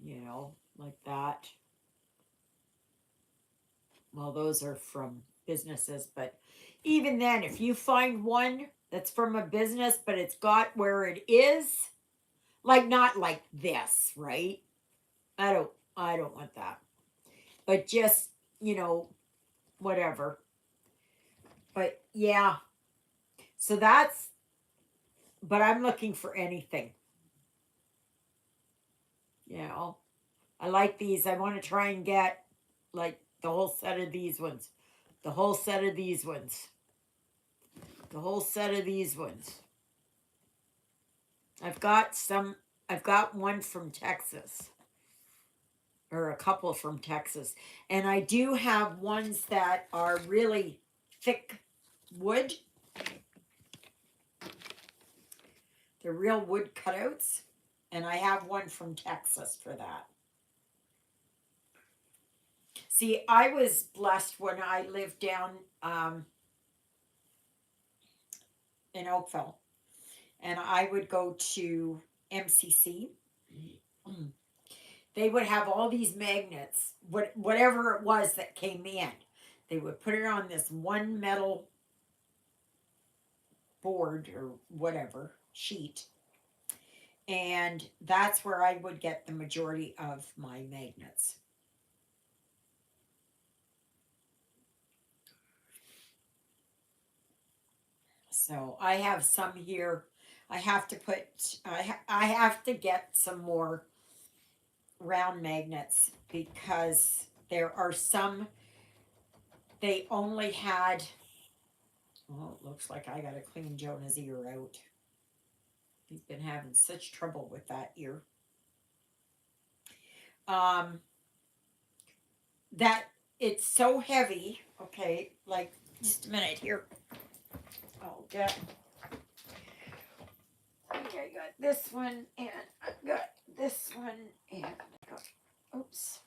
You know, like that. Well, those are from businesses, but even then, if you find one that's from a business, but it's got where it is, like not like this, right? I don't want that. But just, you know, whatever. But yeah. So that's, but I'm looking for anything. You know, I like these. I want to try and get like the whole set of these ones. The whole set of these ones. The whole set of these ones. I've got one from Texas. Or a couple from Texas. And I do have ones that are really thick wood. They're real wood cutouts. And I have one from Texas for that. See, I was blessed when I lived down in Oakville. And I would go to MCC. They would have all these magnets, whatever it was that came in. They would put it on this one metal board or whatever, sheet. And that's where I would get the majority of my magnets. So I have some here. I have to put, I have to get some more round magnets because there are some, they only had, well, it looks like I got to clean Jonah's ear out. He's been having such trouble with that ear. That it's so heavy. Okay, like just a minute here. I'll get. Okay, I got this one, and I got this one, and I got. Oops.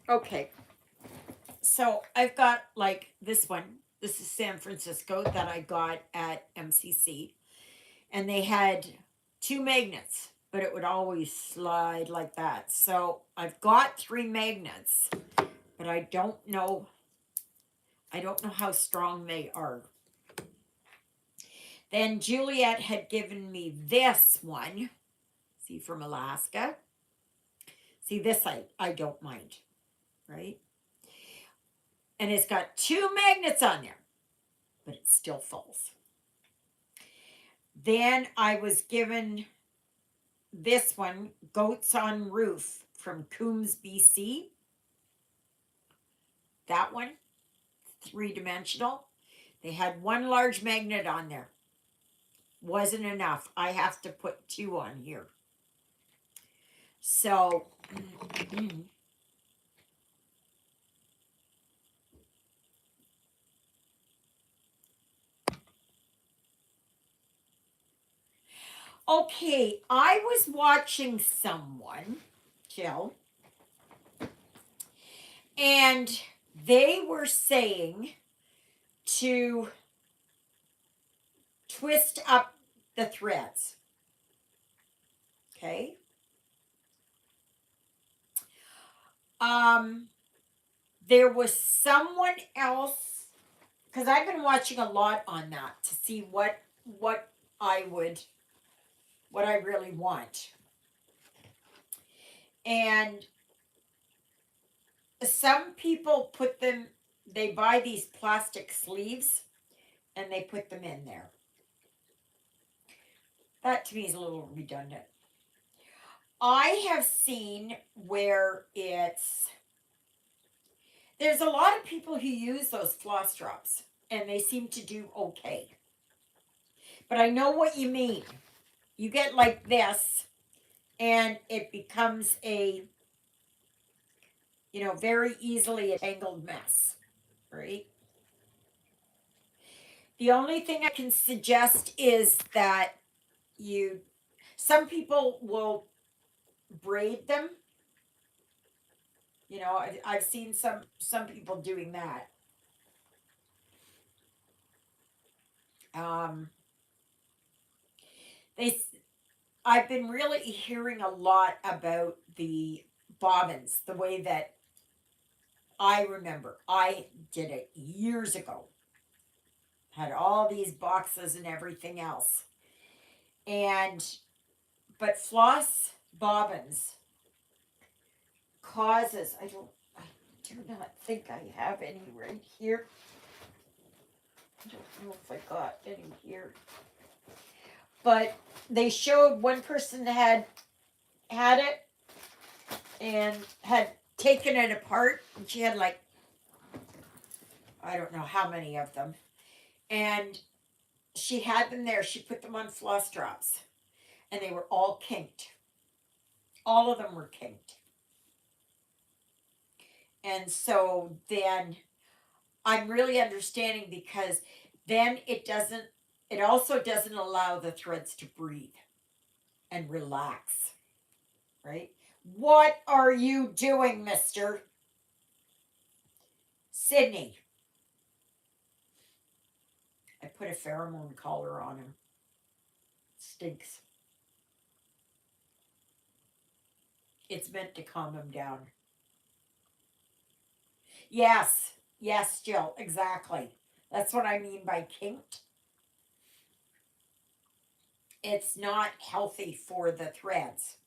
Okay. So I've got like this one. This is San Francisco that I got at MCC, and they had 2 magnets, but it would always slide like that. So I've got 3 magnets, but I don't know how strong they are. Then Juliet had given me this one. See, from Alaska. See, this I don't mind, right? And it's got 2 magnets on there, but it still falls. Then I was given this one, Goats on Roof, from Coombs, BC. That one, 3-dimensional. They had 1 large magnet on there. Wasn't enough. I have to put 2 on here. So, okay, I was watching someone, Jill, and they were saying to twist up the threads. Okay. There was someone else, because I've been watching a lot on that to see what I would what I really want. And some people they buy these plastic sleeves and they put them in there. That to me is a little redundant. I have seen where there's a lot of people who use those floss drops and they seem to do okay. But I know what you mean. You get like this and it becomes a, very easily a tangled mess, right? The only thing I can suggest is that some people will braid them. I've seen some people doing that. Um, they, I've been really hearing a lot about the bobbins, the way that I remember. I did it years ago. Had all these boxes and everything else. But floss bobbins I do not think I have any right here. I don't know if I got any here. But they showed one person had it and had taken it apart, and she had like, I don't know how many of them. And she had them there. She put them on floss drops, and they were all kinked. All of them were kinked. And so then I'm really understanding, because then it also doesn't allow the threads to breathe and relax, right? What are you doing, Mr. Sydney? I put a pheromone collar on him. Stinks. It's meant to calm him down. Yes, yes, Jill, exactly. That's what I mean by kinked. It's not healthy for the threads.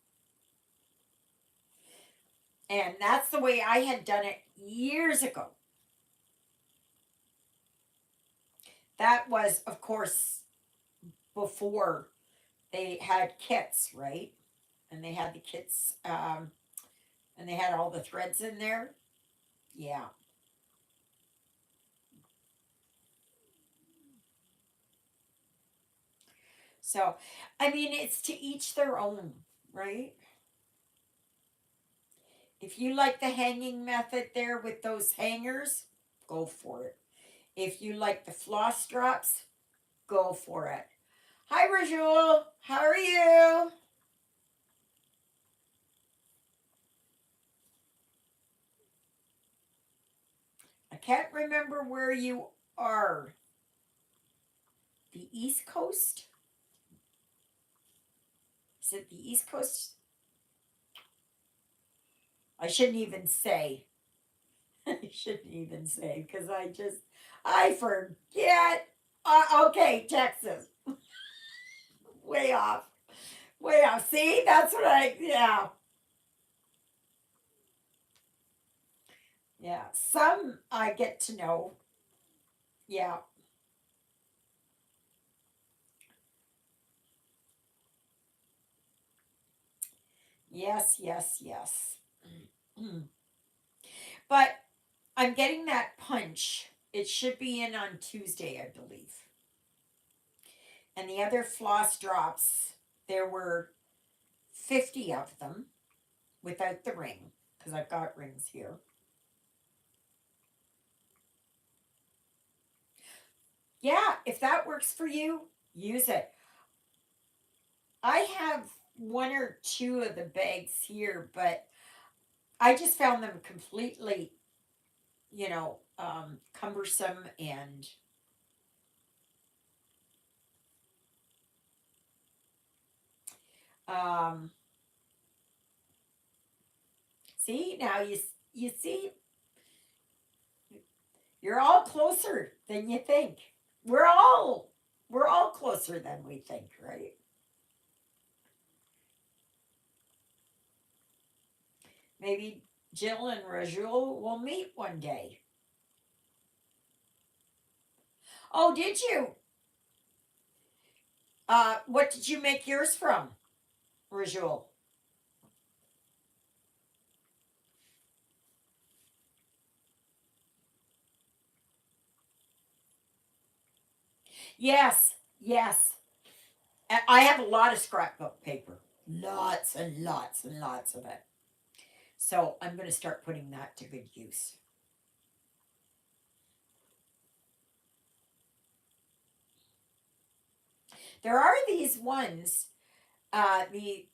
And that's the way I had done it years ago. That was, of course, before they had kits, right? And they had the kits, and they had all the threads in there. Yeah. So, I mean, it's to each their own, right? If you like the hanging method there with those hangers, go for it. If you like the floss drops, go for it. Hi, Rajul. How are you? I can't remember where you are. The East Coast? Is it the East Coast? I shouldn't even say. I shouldn't even say, because I forget. Okay, Texas. Way off. Way off. See, that's yeah. Yeah. Some I get to know. Yeah. Yes, yes, yes. But I'm getting that punch. It should be in on Tuesday, I believe. And the other floss drops, there were 50 of them without the ring, because I've got rings here. Yeah, if that works for you, use it. I have one or two of the bags here, but I just found them completely cumbersome and um, see now you see you're all closer than you think. We're all we're all closer than we think, right? Maybe Jill and Rajul will meet one day. Oh, did you? What did you make yours from, Rajul? Yes, yes. I have a lot of scrapbook paper. Lots and lots and lots of it. So I'm going to start putting that to good use. There are these ones, the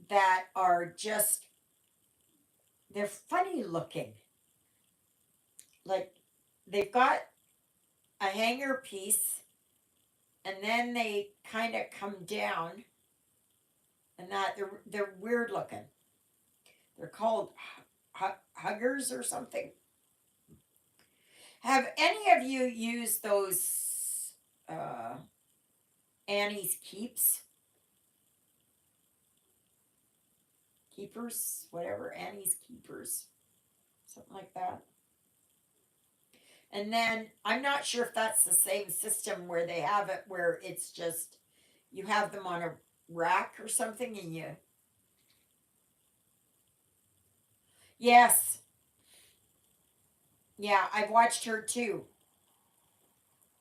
that are just they're funny looking. Like they've got a hanger piece, and then they kind of come down, and that they're weird looking. They're called huggers or something. Have any of you used those Annie's keepers, whatever, Annie's keepers, something like that? And then I'm not sure if that's the same system where they have it where it's just you have them on a rack or something and you yes. Yeah, I've watched her too.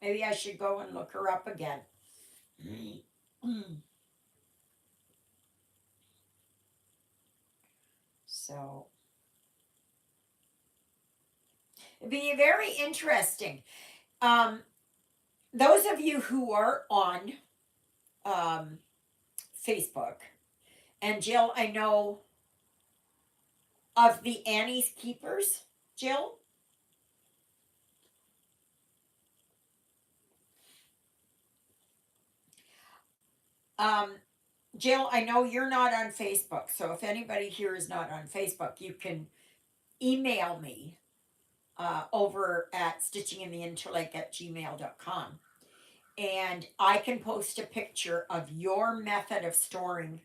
Maybe I should go and look her up again. So it'd be very interesting. Um, those of you who are on um, Facebook, and Jill, I know of the Annie's Keepers, Jill. Um, Jill, I know you're not on Facebook, so if anybody here is not on Facebook, you can email me over at stitchingintheinterlake@gmail.com. And I can post a picture of your method of storing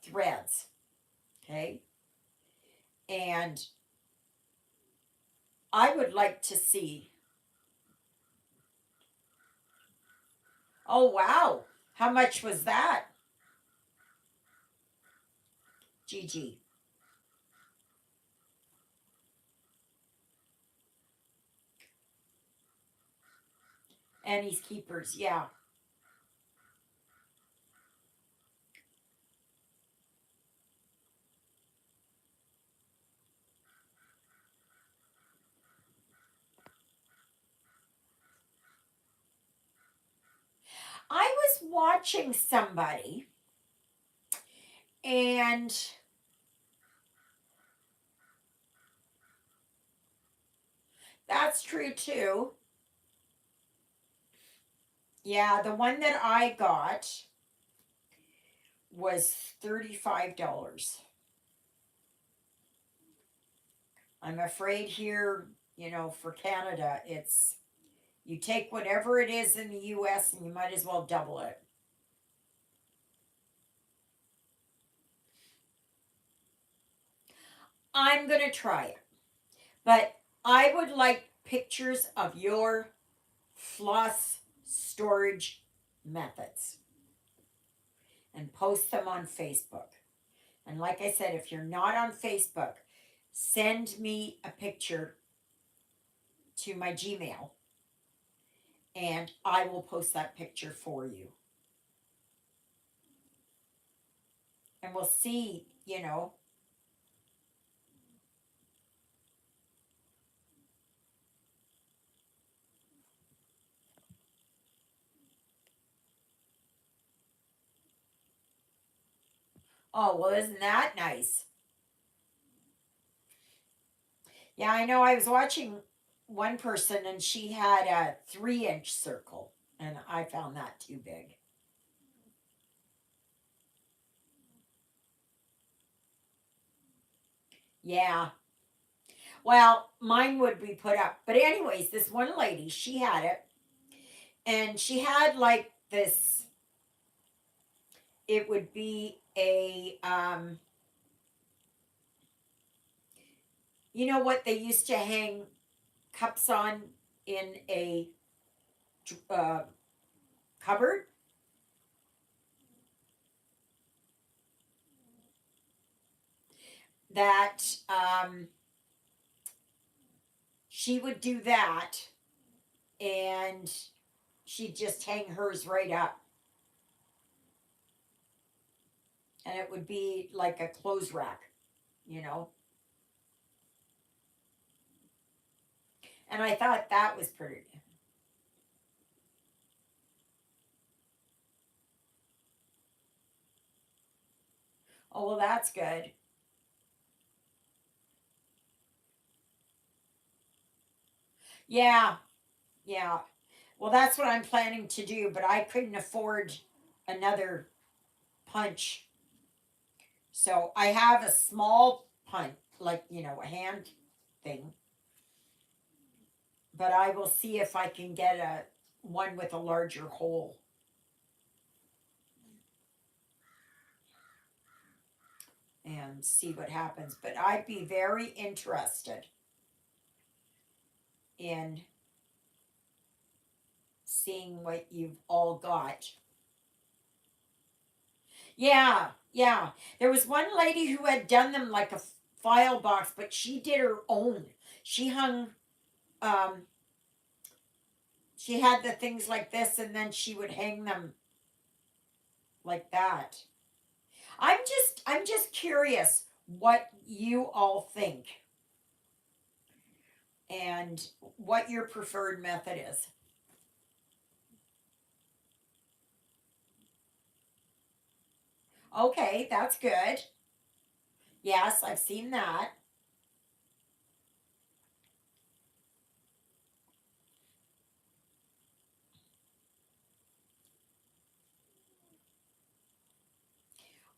threads. Okay. And I would like to see. Oh, wow. How much was that, Gigi? Annie's Keepers. Yeah. I was watching somebody, and that's true too. Yeah, the one that I got was $35. I'm afraid here, for Canada, it's you take whatever it is in the US and you might as well double it. I'm going to try it. But I would like pictures of your floss storage methods and post them on Facebook. And like I said, if you're not on Facebook, send me a picture to my Gmail and I will post that picture for you. And we'll see. Oh, well, isn't that nice? Yeah, I know. I was watching one person and she had a 3-inch circle, and I found that too big. Yeah. Well, mine would be put up. But, anyways, this one lady, she had it, and she had like this, it would be a, you know what they used to hang cups on in a uh, cupboard? That she would do that, and she'd just hang hers right up, and it would be like a clothes rack, you know. And I thought that was pretty. Oh, well, that's good. Yeah, yeah. Well, that's what I'm planning to do, but I couldn't afford another punch. So I have a small punch, like, a hand thing, but I will see if I can get a one with a larger hole and see what happens. But I'd be very interested in seeing what you've all got. Yeah, yeah. There was one lady who had done them like a file box, but she did her own. She hung, um, she had the things like this, and then she would hang them like that. I'm just curious what you all think and what your preferred method is. Okay, that's good. Yes, I've seen that.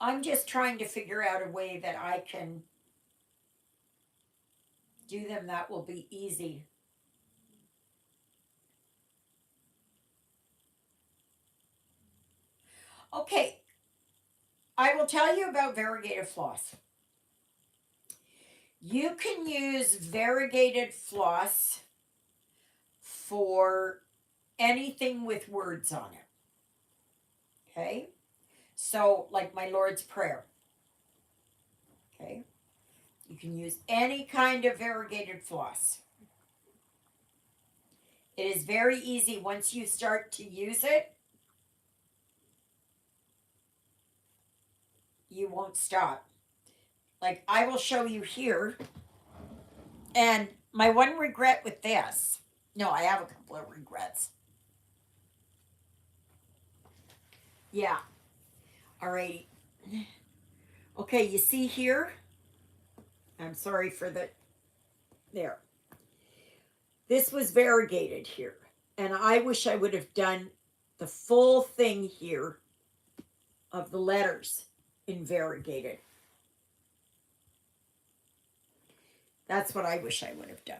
I'm just trying to figure out a way that I can do them that will be easy. Okay, I will tell you about variegated floss. You can use variegated floss for anything with words on it. Okay? So, like my Lord's Prayer. Okay? You can use any kind of variegated floss. It is very easy once you start to use it, you won't stop. Like I will show you here. And my one regret with this, no, I have a couple of regrets. Yeah. All right. Okay, you see here? I'm sorry for the there. This was variegated here. And I wish I would have done the full thing here of the letters in variegated. That's what I wish I would have done.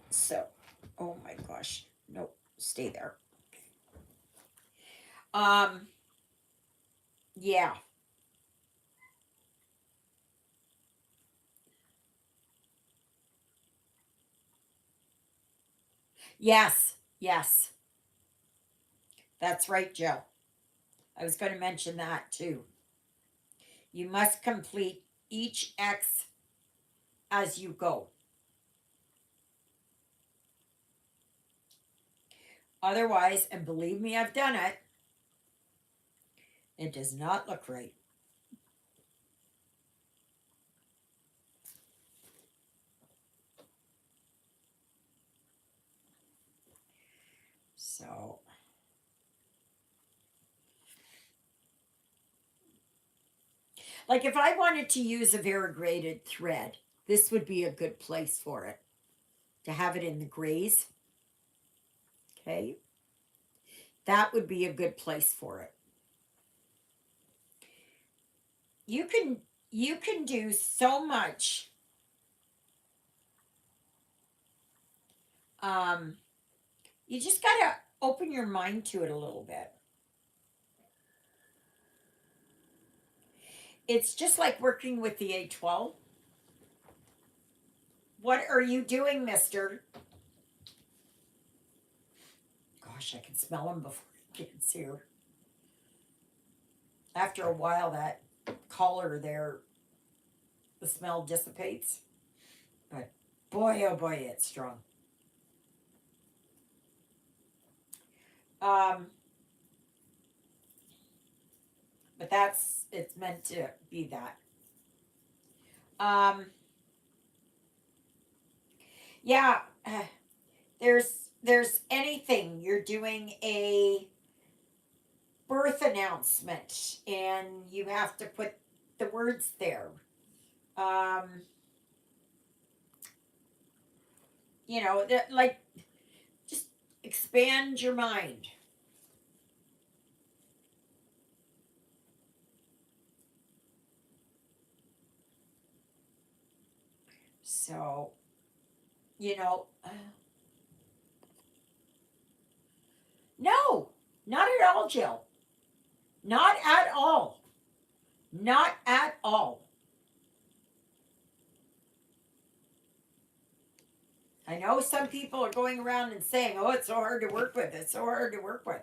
So, oh my gosh. Nope, stay there. Um, yeah. Yes, yes. That's right, Joe. I was going to mention that too. You must complete each X as you go. Otherwise, and believe me, I've done it, it does not look right. So, Like if I wanted to use a variegated thread, this would be a good place for it. To have it in the grays. Okay. That would be a good place for it. You can do so much. Um, you just gotta open your mind to it a little bit. It's just like working with the A12. What are you doing, mister? Gosh, I can smell him before he gets here. After a while, that color there, the smell dissipates. But boy, oh boy, it's strong. Um, but it's meant to be that. Um, yeah, there's anything you're doing a birth announcement and you have to put the words there. Um, like just expand your mind. So, you know, no, not at all, Jill. Not at all. Not at all. I know some people are going around and saying, oh, it's so hard to work with. It's so hard to work with.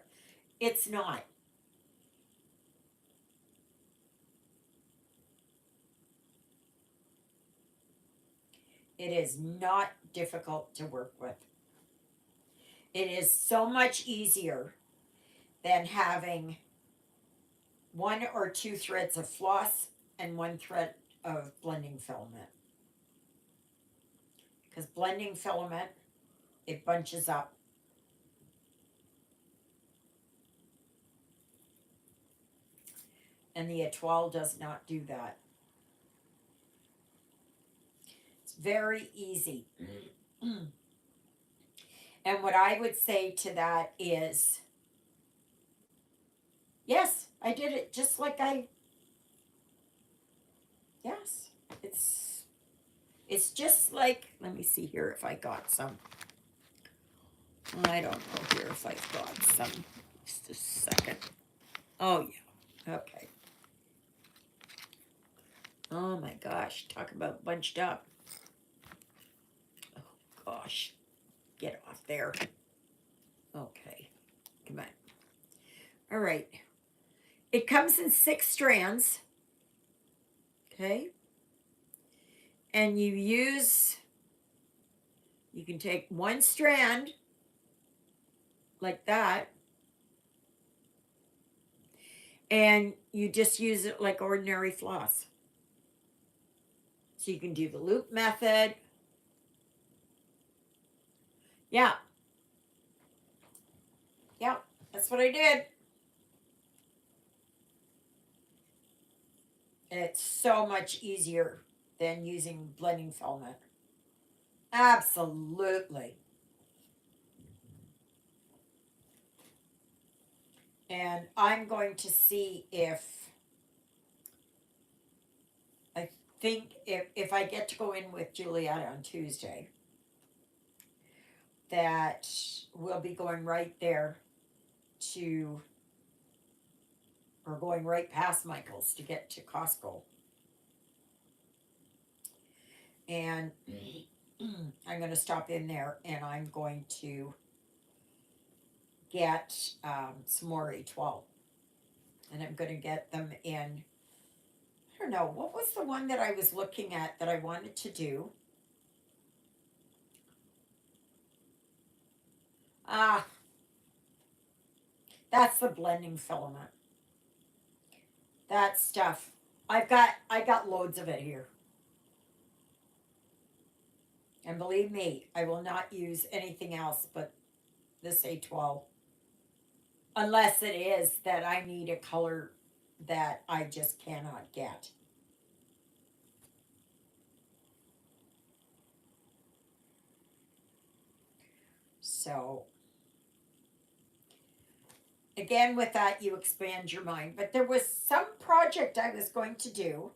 It's not. It is not difficult to work with. It is so much easier than having one or two threads of floss and one thread of blending filament. Because blending filament, it bunches up. And the étoile does not do that. It's very easy. And what I would say to that is, yes, I did it just like yes, it's just like, let me see here if I got some. I don't know here if I've got some. Just a second. Oh, yeah. Okay. Oh my gosh. Talk about bunched up. Oh gosh. Get off there. Okay. Come on. All right. It comes in 6 strands. Okay. And you can take one strand like that. And you just use it like ordinary floss. So you can do the loop method. Yeah. Yeah, that's what I did. It's so much easier than using blending filament. Absolutely. And I'm going to see if I think if I get to go in with Julietta on Tuesday, that we'll be going right there to, or going right past Michael's to get to Costco. And I'm going to stop in there and I'm going to get some more A12. And I'm going to get them in, I don't know, what was the one that I was looking at that I wanted to do? Ah, that's the blending filament. That stuff. I got loads of it here. And believe me, I will not use anything else but this A12. Unless it is that I need a color that I just cannot get. So again, with that, you expand your mind. But there was some project I was going to do,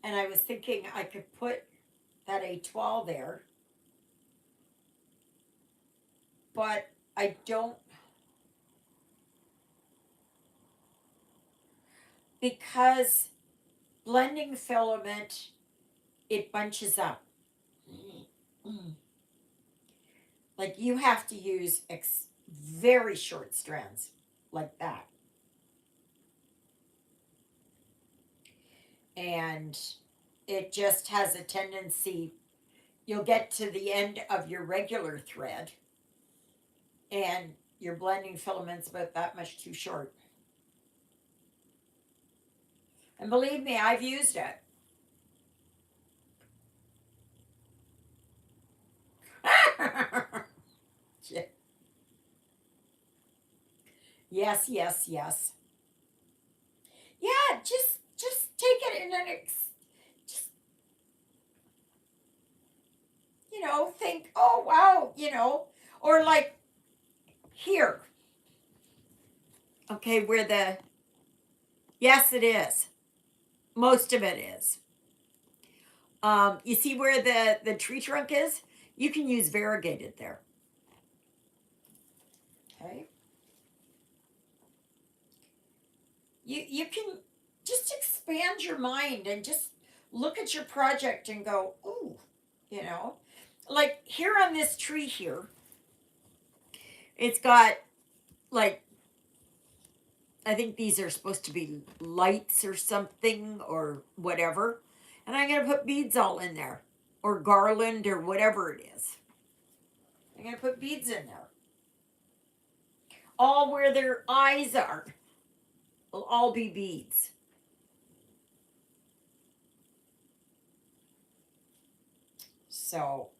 and I was thinking I could put that étoile there, but I don't, because blending filament, it bunches up. Like you have to use very short strands like that. And it just has a tendency, you'll get to the end of your regular thread and your blending filament's about that much too short. And believe me, I've used it. Yes, yes, yes. Yeah, just take it and then just think, oh wow, or like here. Okay, where the yes, it is. Most of it is. You see where the tree trunk is? You can use variegated there. Okay. You can just expand your mind and just look at your project and go, ooh, you know, like here on this tree here, it's got like I think these are supposed to be lights or something or whatever, and I'm gonna put beads all in there or garland or whatever it is. I'm gonna put beads in there, all where their eyes are. Will all be beads. So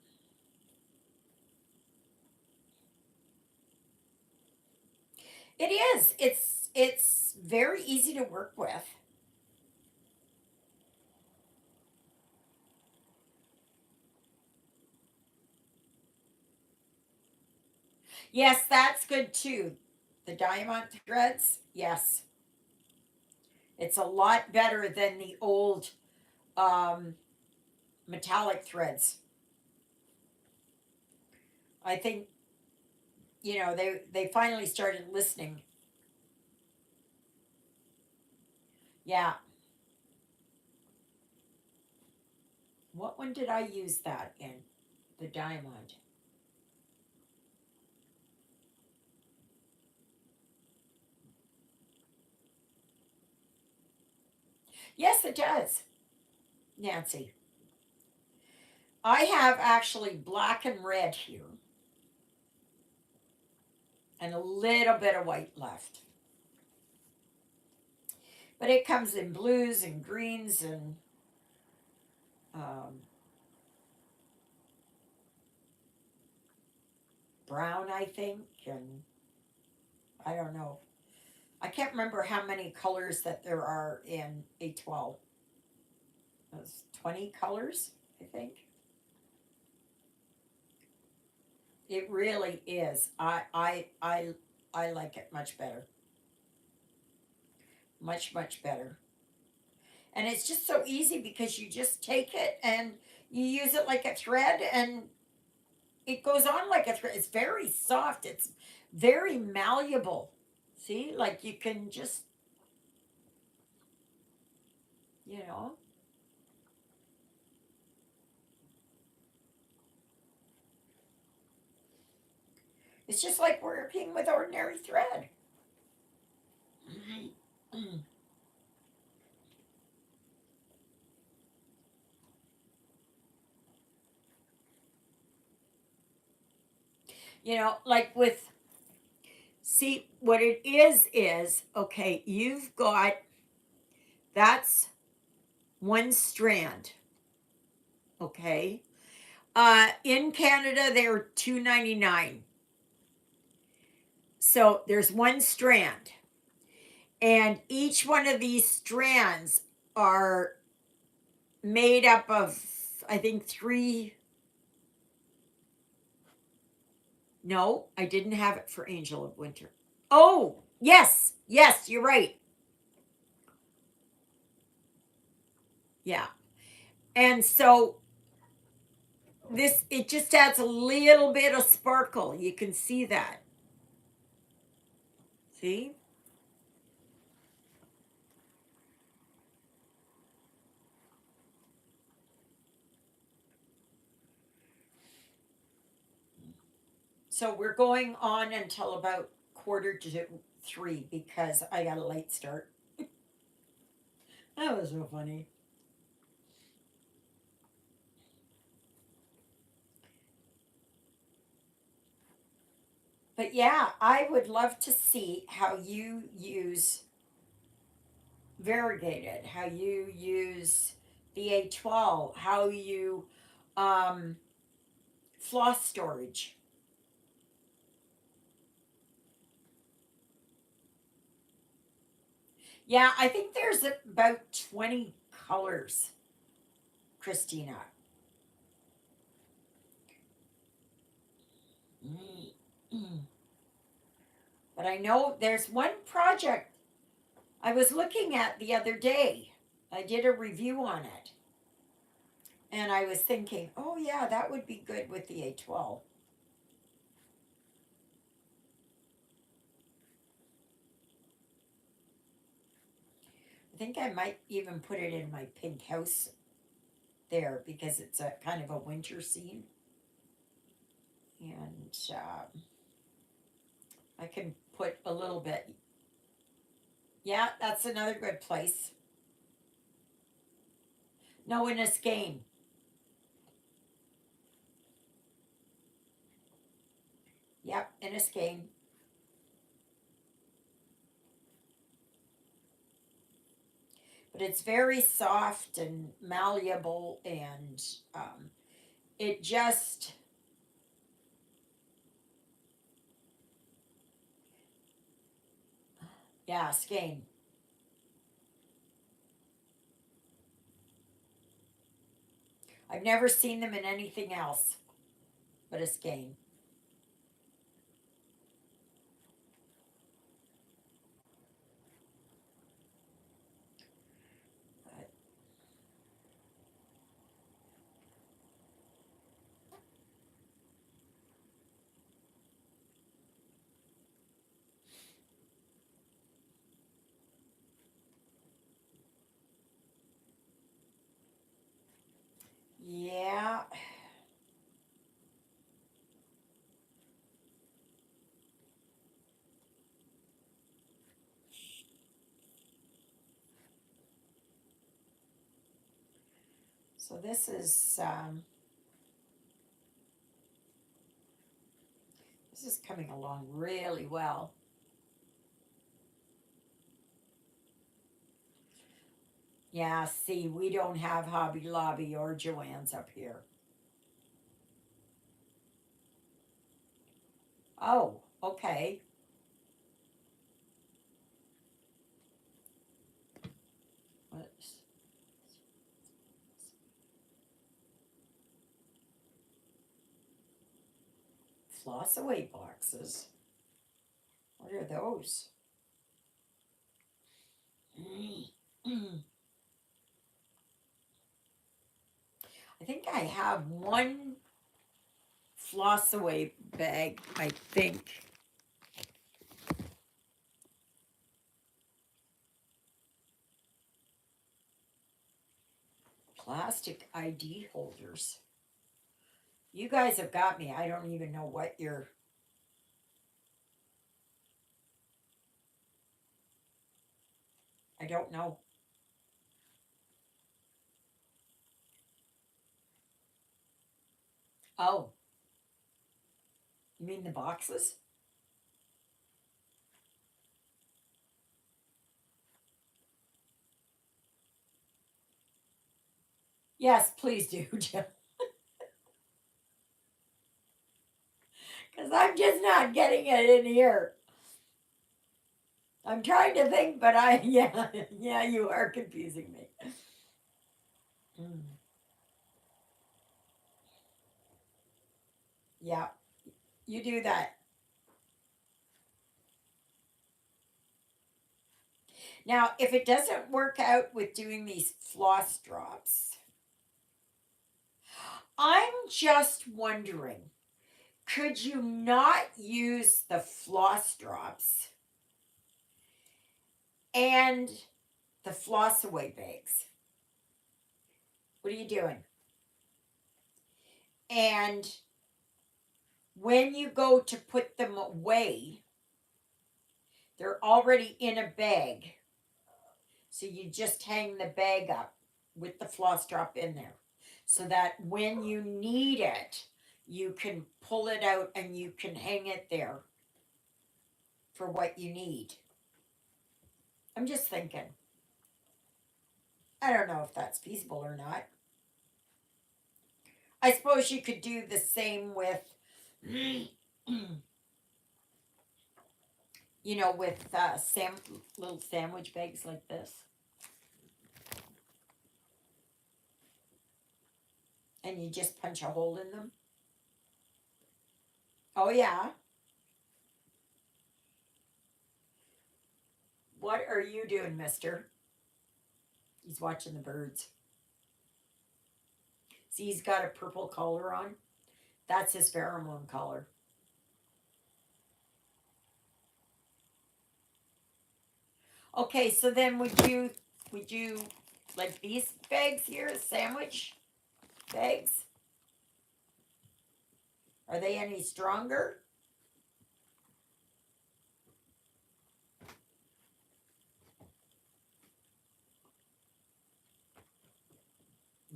it is. It's very easy to work with. Yes, that's good too. The diamond threads, yes. It's a lot better than the old um, metallic threads. I think they finally started listening. Yeah. What one did I use that in? The diamond. Yes, it does, Nancy. I have actually black and red here and a little bit of white left. But it comes in blues and greens and um, brown, I think, and I don't know. I can't remember how many colors that there are in a 12. There's 20 colors, I think. It really is. I like it much better. Much, much better. And it's just so easy because you just take it and you use it like a thread and it goes on like a thread. It's very soft. It's very malleable. See, like you can just, you know, it's just like working with ordinary thread. Like with, see, what it is, okay, you've got, that's one strand, okay? In Canada, they're $2.99. So there's one strand, and each one of these strands are made up of, I think, three No, I didn't have it for Angel of Winter. Oh, yes. Yes, you're right. Yeah. And so this, it just adds a little bit of sparkle. You can see that. See? So we're going on until about 2:45 because I got a late start. That was so funny. But yeah, I would love to see how you use variegated, how you use the A12, how you um, floss storage. Yeah, I think there's about 20 colors, Christina. Mm. But I know there's one project I was looking at the other day. I did a review on it. And I was thinking, oh, yeah, that would be good with the A12. I think I might even put it in my pink house there because it's a kind of a winter scene. And I can put a little bit. Yeah, that's another good place. No, in a skein. Yep, in a skein. But it's very soft and malleable, and it just, yeah, skein. I've never seen them in anything else but a skein. But yeah, so this is coming along really well. Yeah, see, we don't have Hobby Lobby or Joann's up here. Oh, okay. What's floss away boxes? What are those? I think I have one floss away bag, I think. Plastic ID holders. You guys have got me. I don't even know what you're. I don't know. Oh, you mean the boxes? Yes, please do, Jim. Because I'm just not getting it in here. I'm trying to think, but yeah, yeah, you are confusing me. Mm, yeah. You do that. Now, if it doesn't work out with doing these floss drops, I'm just wondering, could you not use the floss drops and the floss away bags? What are you doing? And when you go to put them away, they're already in a bag. So you just hang the bag up with the floss drop in there. So that when you need it, you can pull it out and you can hang it there for what you need. I'm just thinking. I don't know if that's feasible or not. I suppose you could do the same with, with little sandwich bags like this. And you just punch a hole in them. Oh, yeah. What are you doing, mister? He's watching the birds. See, he's got a purple collar on. That's his pheromone collar. Okay, so then would you like these bags here, sandwich bags? Are they any stronger?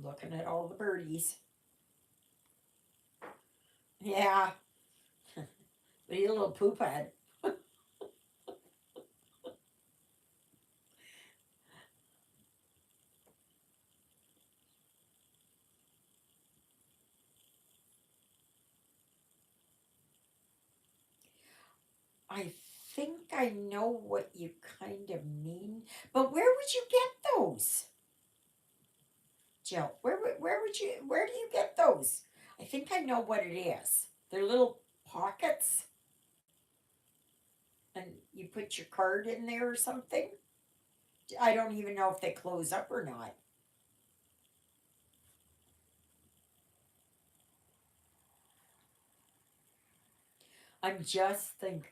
Looking at all the birdies. Yeah, but he's a little poop head. I think I know what you kind of mean, but where would you get those, Jill? Where do you get those? I think I know what it is. They're little pockets, and you put your card in there or something. I don't even know if they close up or not. I'm just thinking.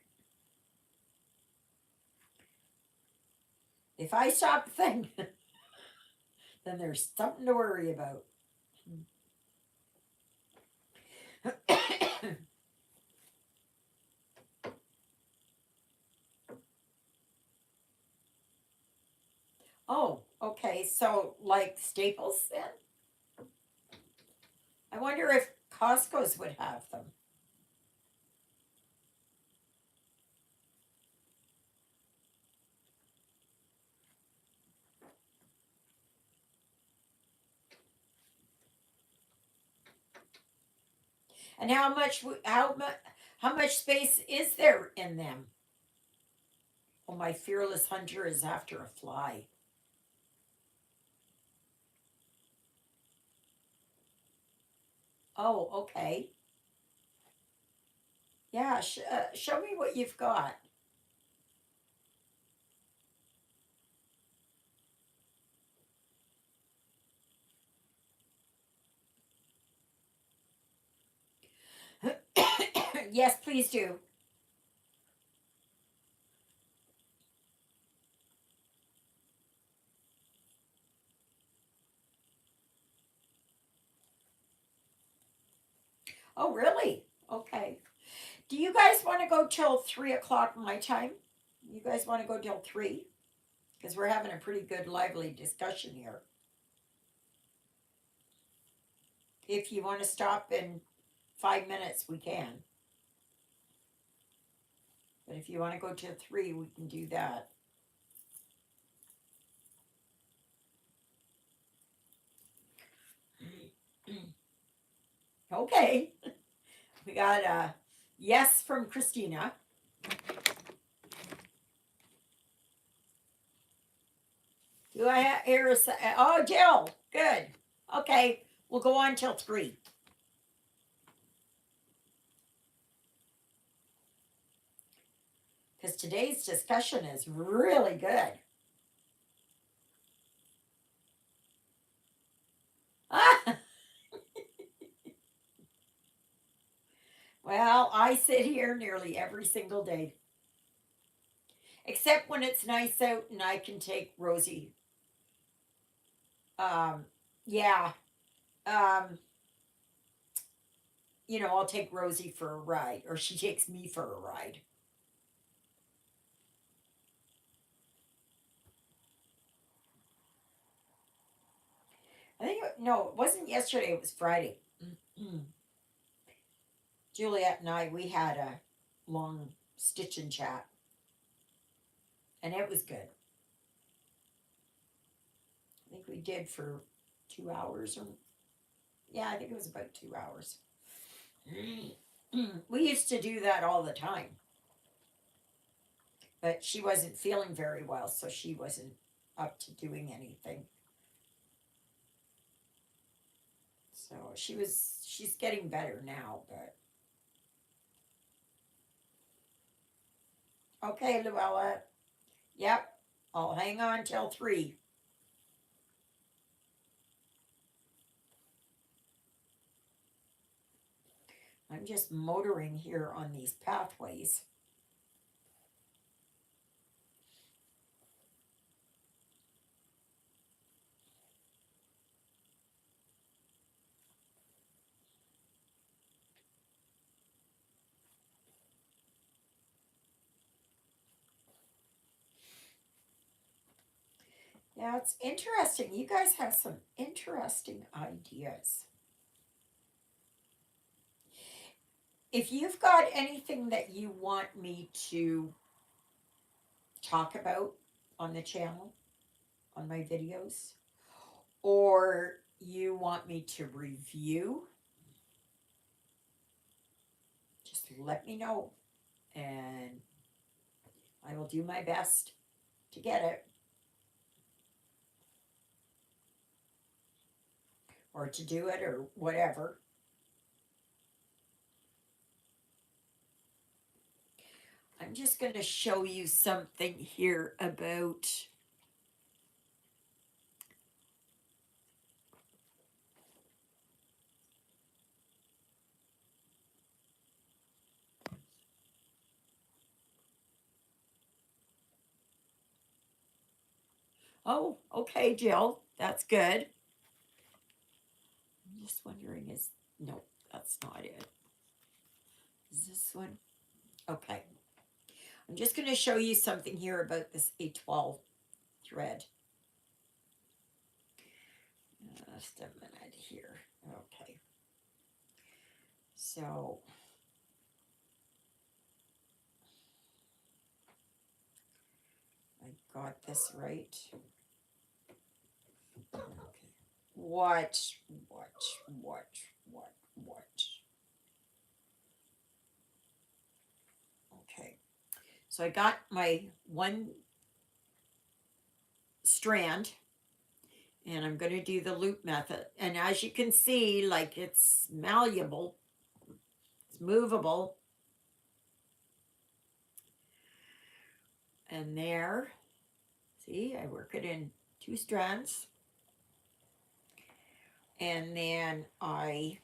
If I stop thinking, then there's something to worry about. Oh, okay. So like Staples then? I wonder if Costco's would have them. And how much space is there in them? Oh, my fearless hunter is after a fly. Oh, okay. Yeah, show me what you've got. Yes, please do. Oh, really? Okay. Do you guys want to go till 3 o'clock my time? You guys want to go till 3? Because we're having a pretty good, lively discussion here. If you want to stop in 5 minutes, we can. But if you want to go till 3, we can do that. Okay. We got a yes from Christina. Do I hear a oh, Jill? Good. Okay, we'll go on till 3. because today's discussion is really good. Well, I sit here nearly every single day, except when it's nice out and I can take Rosie. Um, yeah, um, I'll take Rosie for a ride, or she takes me for a ride. I think, no, it wasn't yesterday, it was Friday. Juliet and I, we had a long stitch and chat, and it was good. I think we did for 2 hours, or yeah, I think it was about 2 hours. We used to do that all the time, but she wasn't feeling very well, so she wasn't up to doing anything. So she's getting better now, but okay, Luella. Yep, I'll hang on till 3. I'm just motoring here on these pathways. Yeah, it's interesting. You guys have some interesting ideas. If you've got anything that you want me to talk about on the channel, on my videos, or you want me to review, just let me know and I will do my best to get it or to do it or whatever. I'm just going to show you something here about oh, okay, Jill, that's good. I'm just wondering no, that's not it. Is this one? Okay. I'm just going to show you something here about this A12 thread. Just a minute here. Okay. So I got this right. Okay. What? Okay. So I got my one strand and I'm going to do the loop method. And as you can see, like it's malleable, it's movable. And there, see, I work it in 2 strands. And then I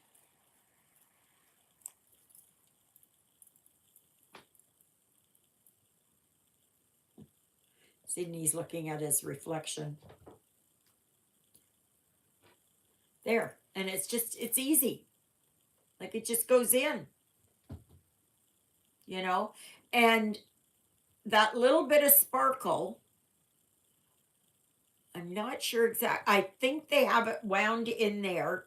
Sydney's looking at his reflection. There. And it's easy. Like it just goes in, And that little bit of sparkle, I'm not sure exact. I think they have it wound in there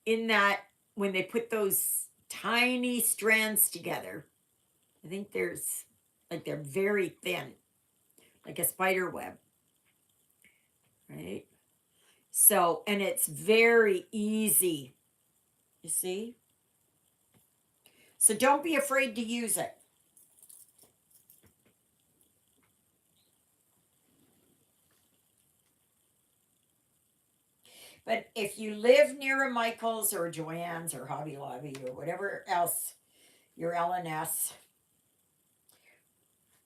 in that when they put those tiny strands together. I think they're very thin, like a spider web, right? So, and it's very easy, you see? So don't be afraid to use it. But if you live near a Michael's or a Joann's or Hobby Lobby or whatever else, your L&S,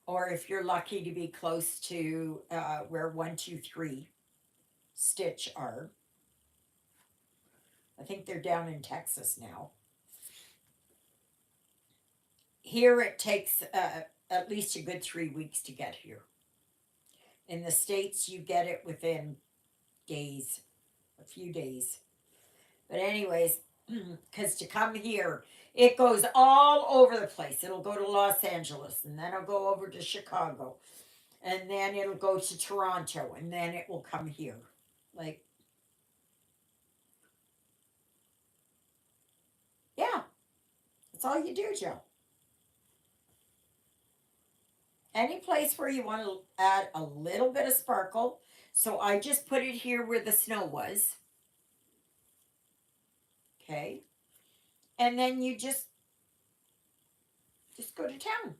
or if you're lucky to be close to where 1, 2, 3 stitch are. I think they're down in Texas now. Here it takes at least a good 3 weeks to get here. In the States, you get it within days, a few days. But, anyways, because to come here, it goes all over the place. It'll go to Los Angeles, and then it'll go over to Chicago, and then it'll go to Toronto, and then it will come here. Like, yeah, that's all you do, Joe. Any place where you want to add a little bit of sparkle. So I just put it here where the snow was. Okay. And then you just go to town.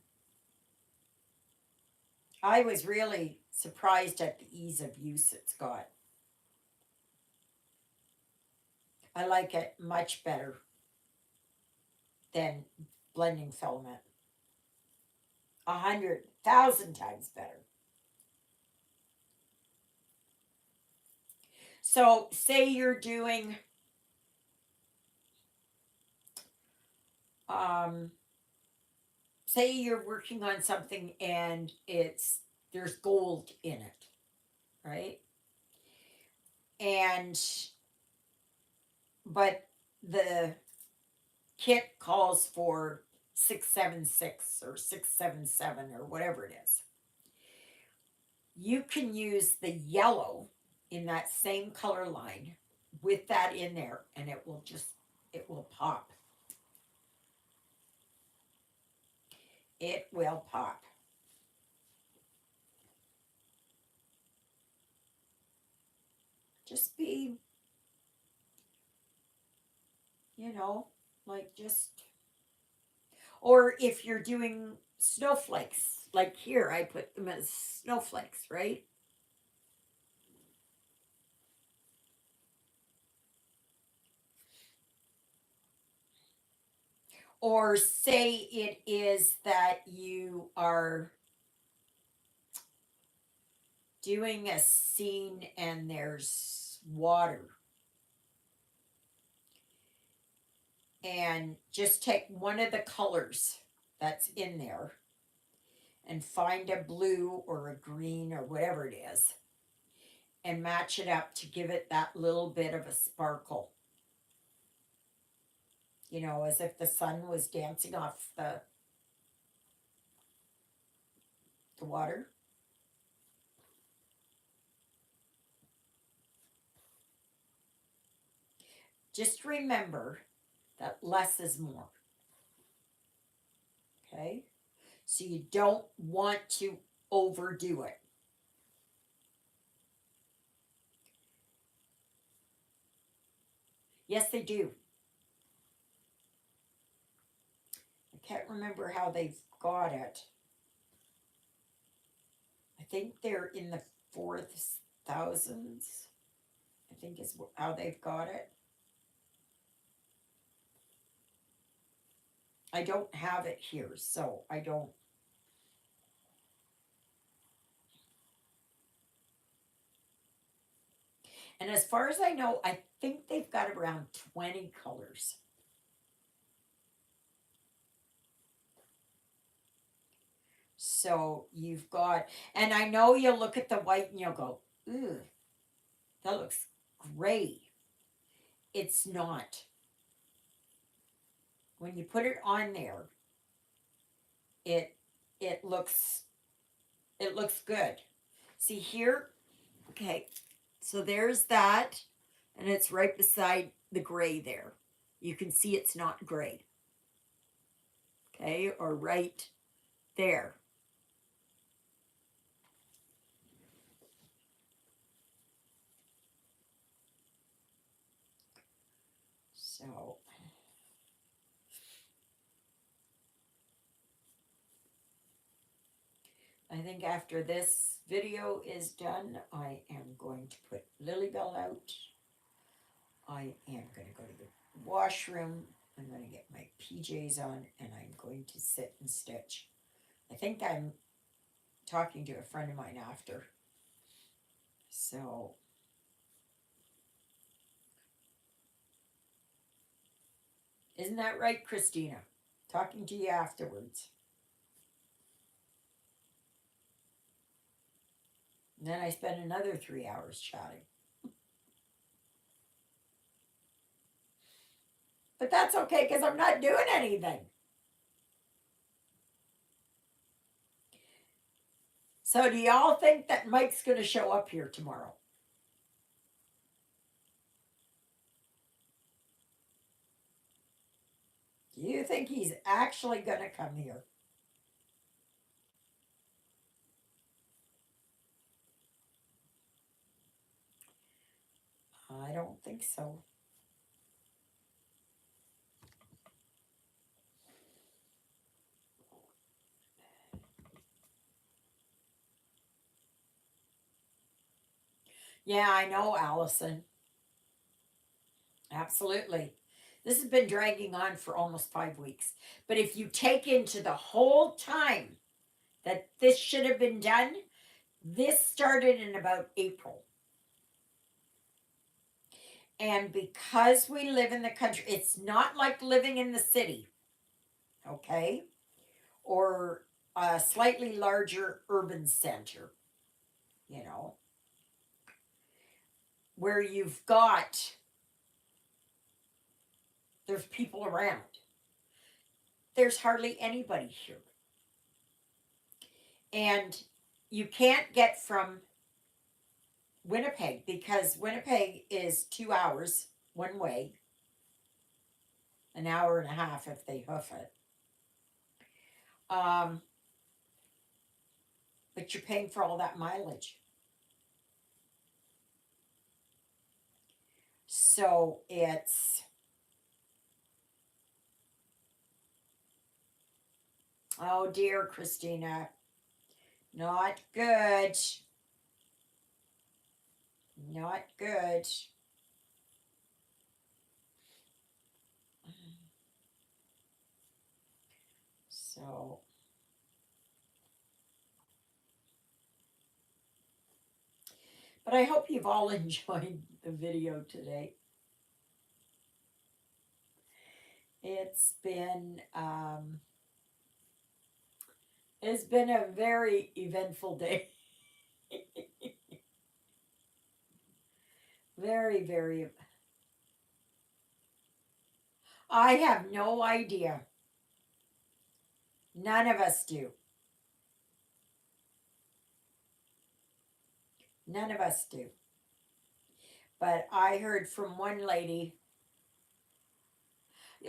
I was really surprised at the ease of use it's got. I like it much better than blending filament. 100,000 times better. So say you're doing um say you're working on something and there's gold in it, right? And but the kit calls for 676 or 677 or whatever it is. You can use the yellow in that same color line with that in there, and it will pop. It will pop. Just be, you know, like just, or if you're doing snowflakes, like here, I put them as snowflakes, right? Or say it is that you are doing a scene and there's water. And just take one of the colors that's in there and find a blue or a green or whatever it is and match it up to give it that little bit of a sparkle. You know, as if the sun was dancing off the water. Just remember that less is more. Okay? So you don't want to overdo it. Yes, they do. I can't remember how they've got it. I think they're in the 4,000s. I think is how they've got it. I don't have it here, so I don't. And as far as I know, I think they've got around 20 colors. So you've got, and I know you'll look at the white and you'll go, ooh, that looks gray. It's not. When you put it on there, it it looks it looks good. See here? Okay. So there's that, and it's right beside the gray there. You can see it's not gray. Okay, or right there. So I think after this video is done, I am going to put Lilybell out. I am going to go to the washroom. I'm going to get my PJs on, and I'm going to sit and stitch. I think I'm talking to a friend of mine after. So, isn't that right, Christina? Talking to you afterwards. And then I spent another 3 hours chatting. But that's okay because I'm not doing anything. So, do y'all think that Mike's going to show up here tomorrow? Do you think he's actually going to come here? I don't think so. Yeah, I know, Allison. Absolutely. This has been dragging on for almost 5 weeks. But if you take into the whole time that this should have been done, this started in about April. And because we live in the country, it's not like living in the city, okay? Or a slightly larger urban center, you know, where you've got, there's people around. There's hardly anybody here. And you can't get from Winnipeg because Winnipeg is 2 hours one way, an hour and a half if they hoof it. Um, but you're paying for all that mileage. So it's, oh dear, Christina, not good. Not good. So, but I hope you've all enjoyed the video today. It's been a very eventful day. Very, very. I have no idea. None of us do. None of us do. But I heard from one lady.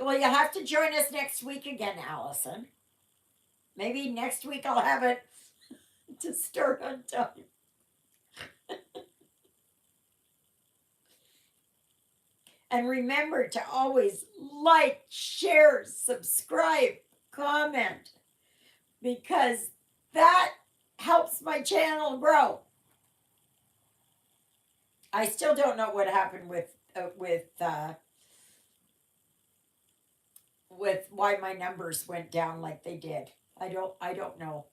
Well, you'll have to join us next week again, Allison. Maybe next week I'll have it to start on time. And remember to always like, share, subscribe, comment, because that helps my channel grow. I still don't know what happened with why my numbers went down like they did. I don't know.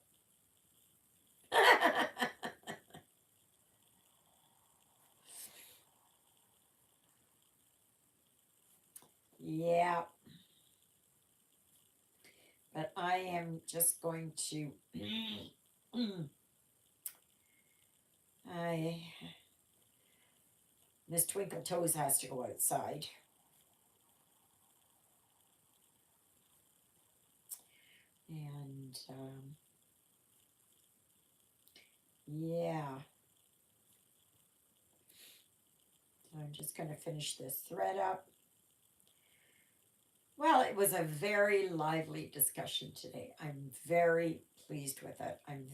Yeah. But I am just going to I Miss Twinkle Toes has to go outside. And yeah. So I'm just going to finish this thread up. Well, it was a very lively discussion today. I'm very pleased with it. I'm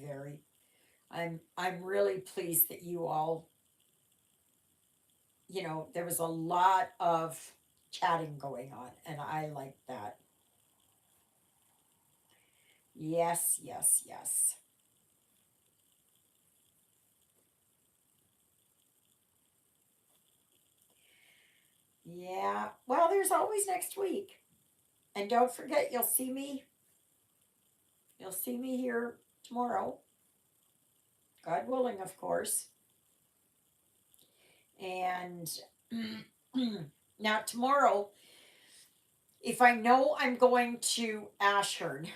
really pleased that you all, there was a lot of chatting going on, and I like that. Yes, yes, yes. Yeah. Well, there's always next week. And don't forget, you'll see me here tomorrow. God willing, of course. And now tomorrow, if I know I'm going to Ashford,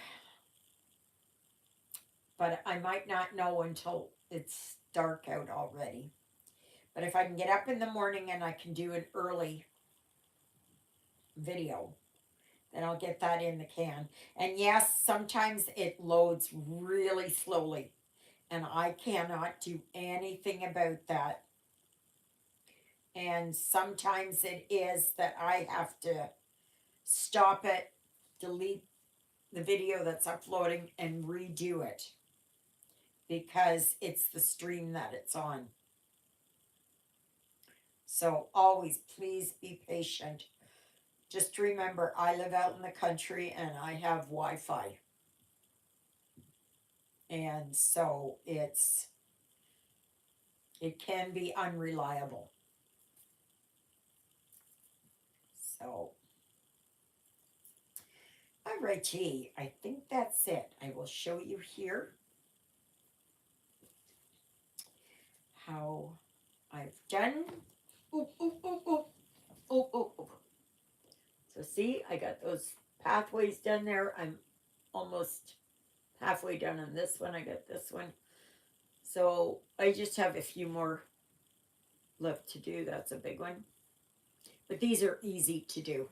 but I might not know until it's dark out already. But if I can get up in the morning and I can do an early video, then I'll get that in the can. And yes, sometimes it loads really slowly, and I cannot do anything about that. And sometimes it is that I have to stop it, delete the video that's uploading, and redo it because it's the stream that it's on. So always please be patient. Just remember, I live out in the country and I have Wi-Fi. And so it can be unreliable. So, alrighty, I think that's it. I will show you here how I've done. Ooh, ooh, ooh, ooh. Ooh, ooh, ooh. So see, I got those pathways done there. I'm almost halfway done on this one. I got this one. So I just have a few more left to do. That's a big one. But these are easy to do.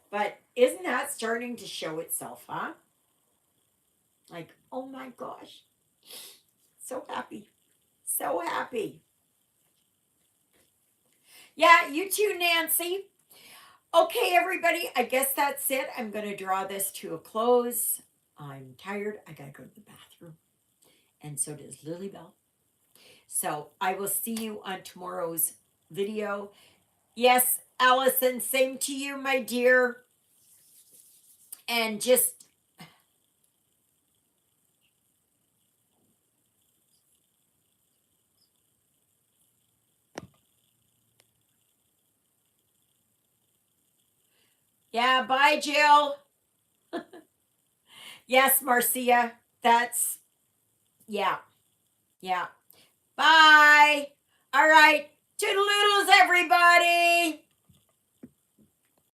But isn't that starting to show itself, huh? Like, oh my gosh. So happy. So happy. Yeah, you too, Nancy. Okay, everybody, I guess that's it. I'm going to draw this to a close. I'm tired. I got to go to the bathroom. And so does Lily Bell. So I will see you on tomorrow's video. Yes, Allison, same to you, my dear. And just, yeah, bye, Jill. Yes, Marcia, that's, yeah, yeah. Bye. All right. Toodaloodles, everybody.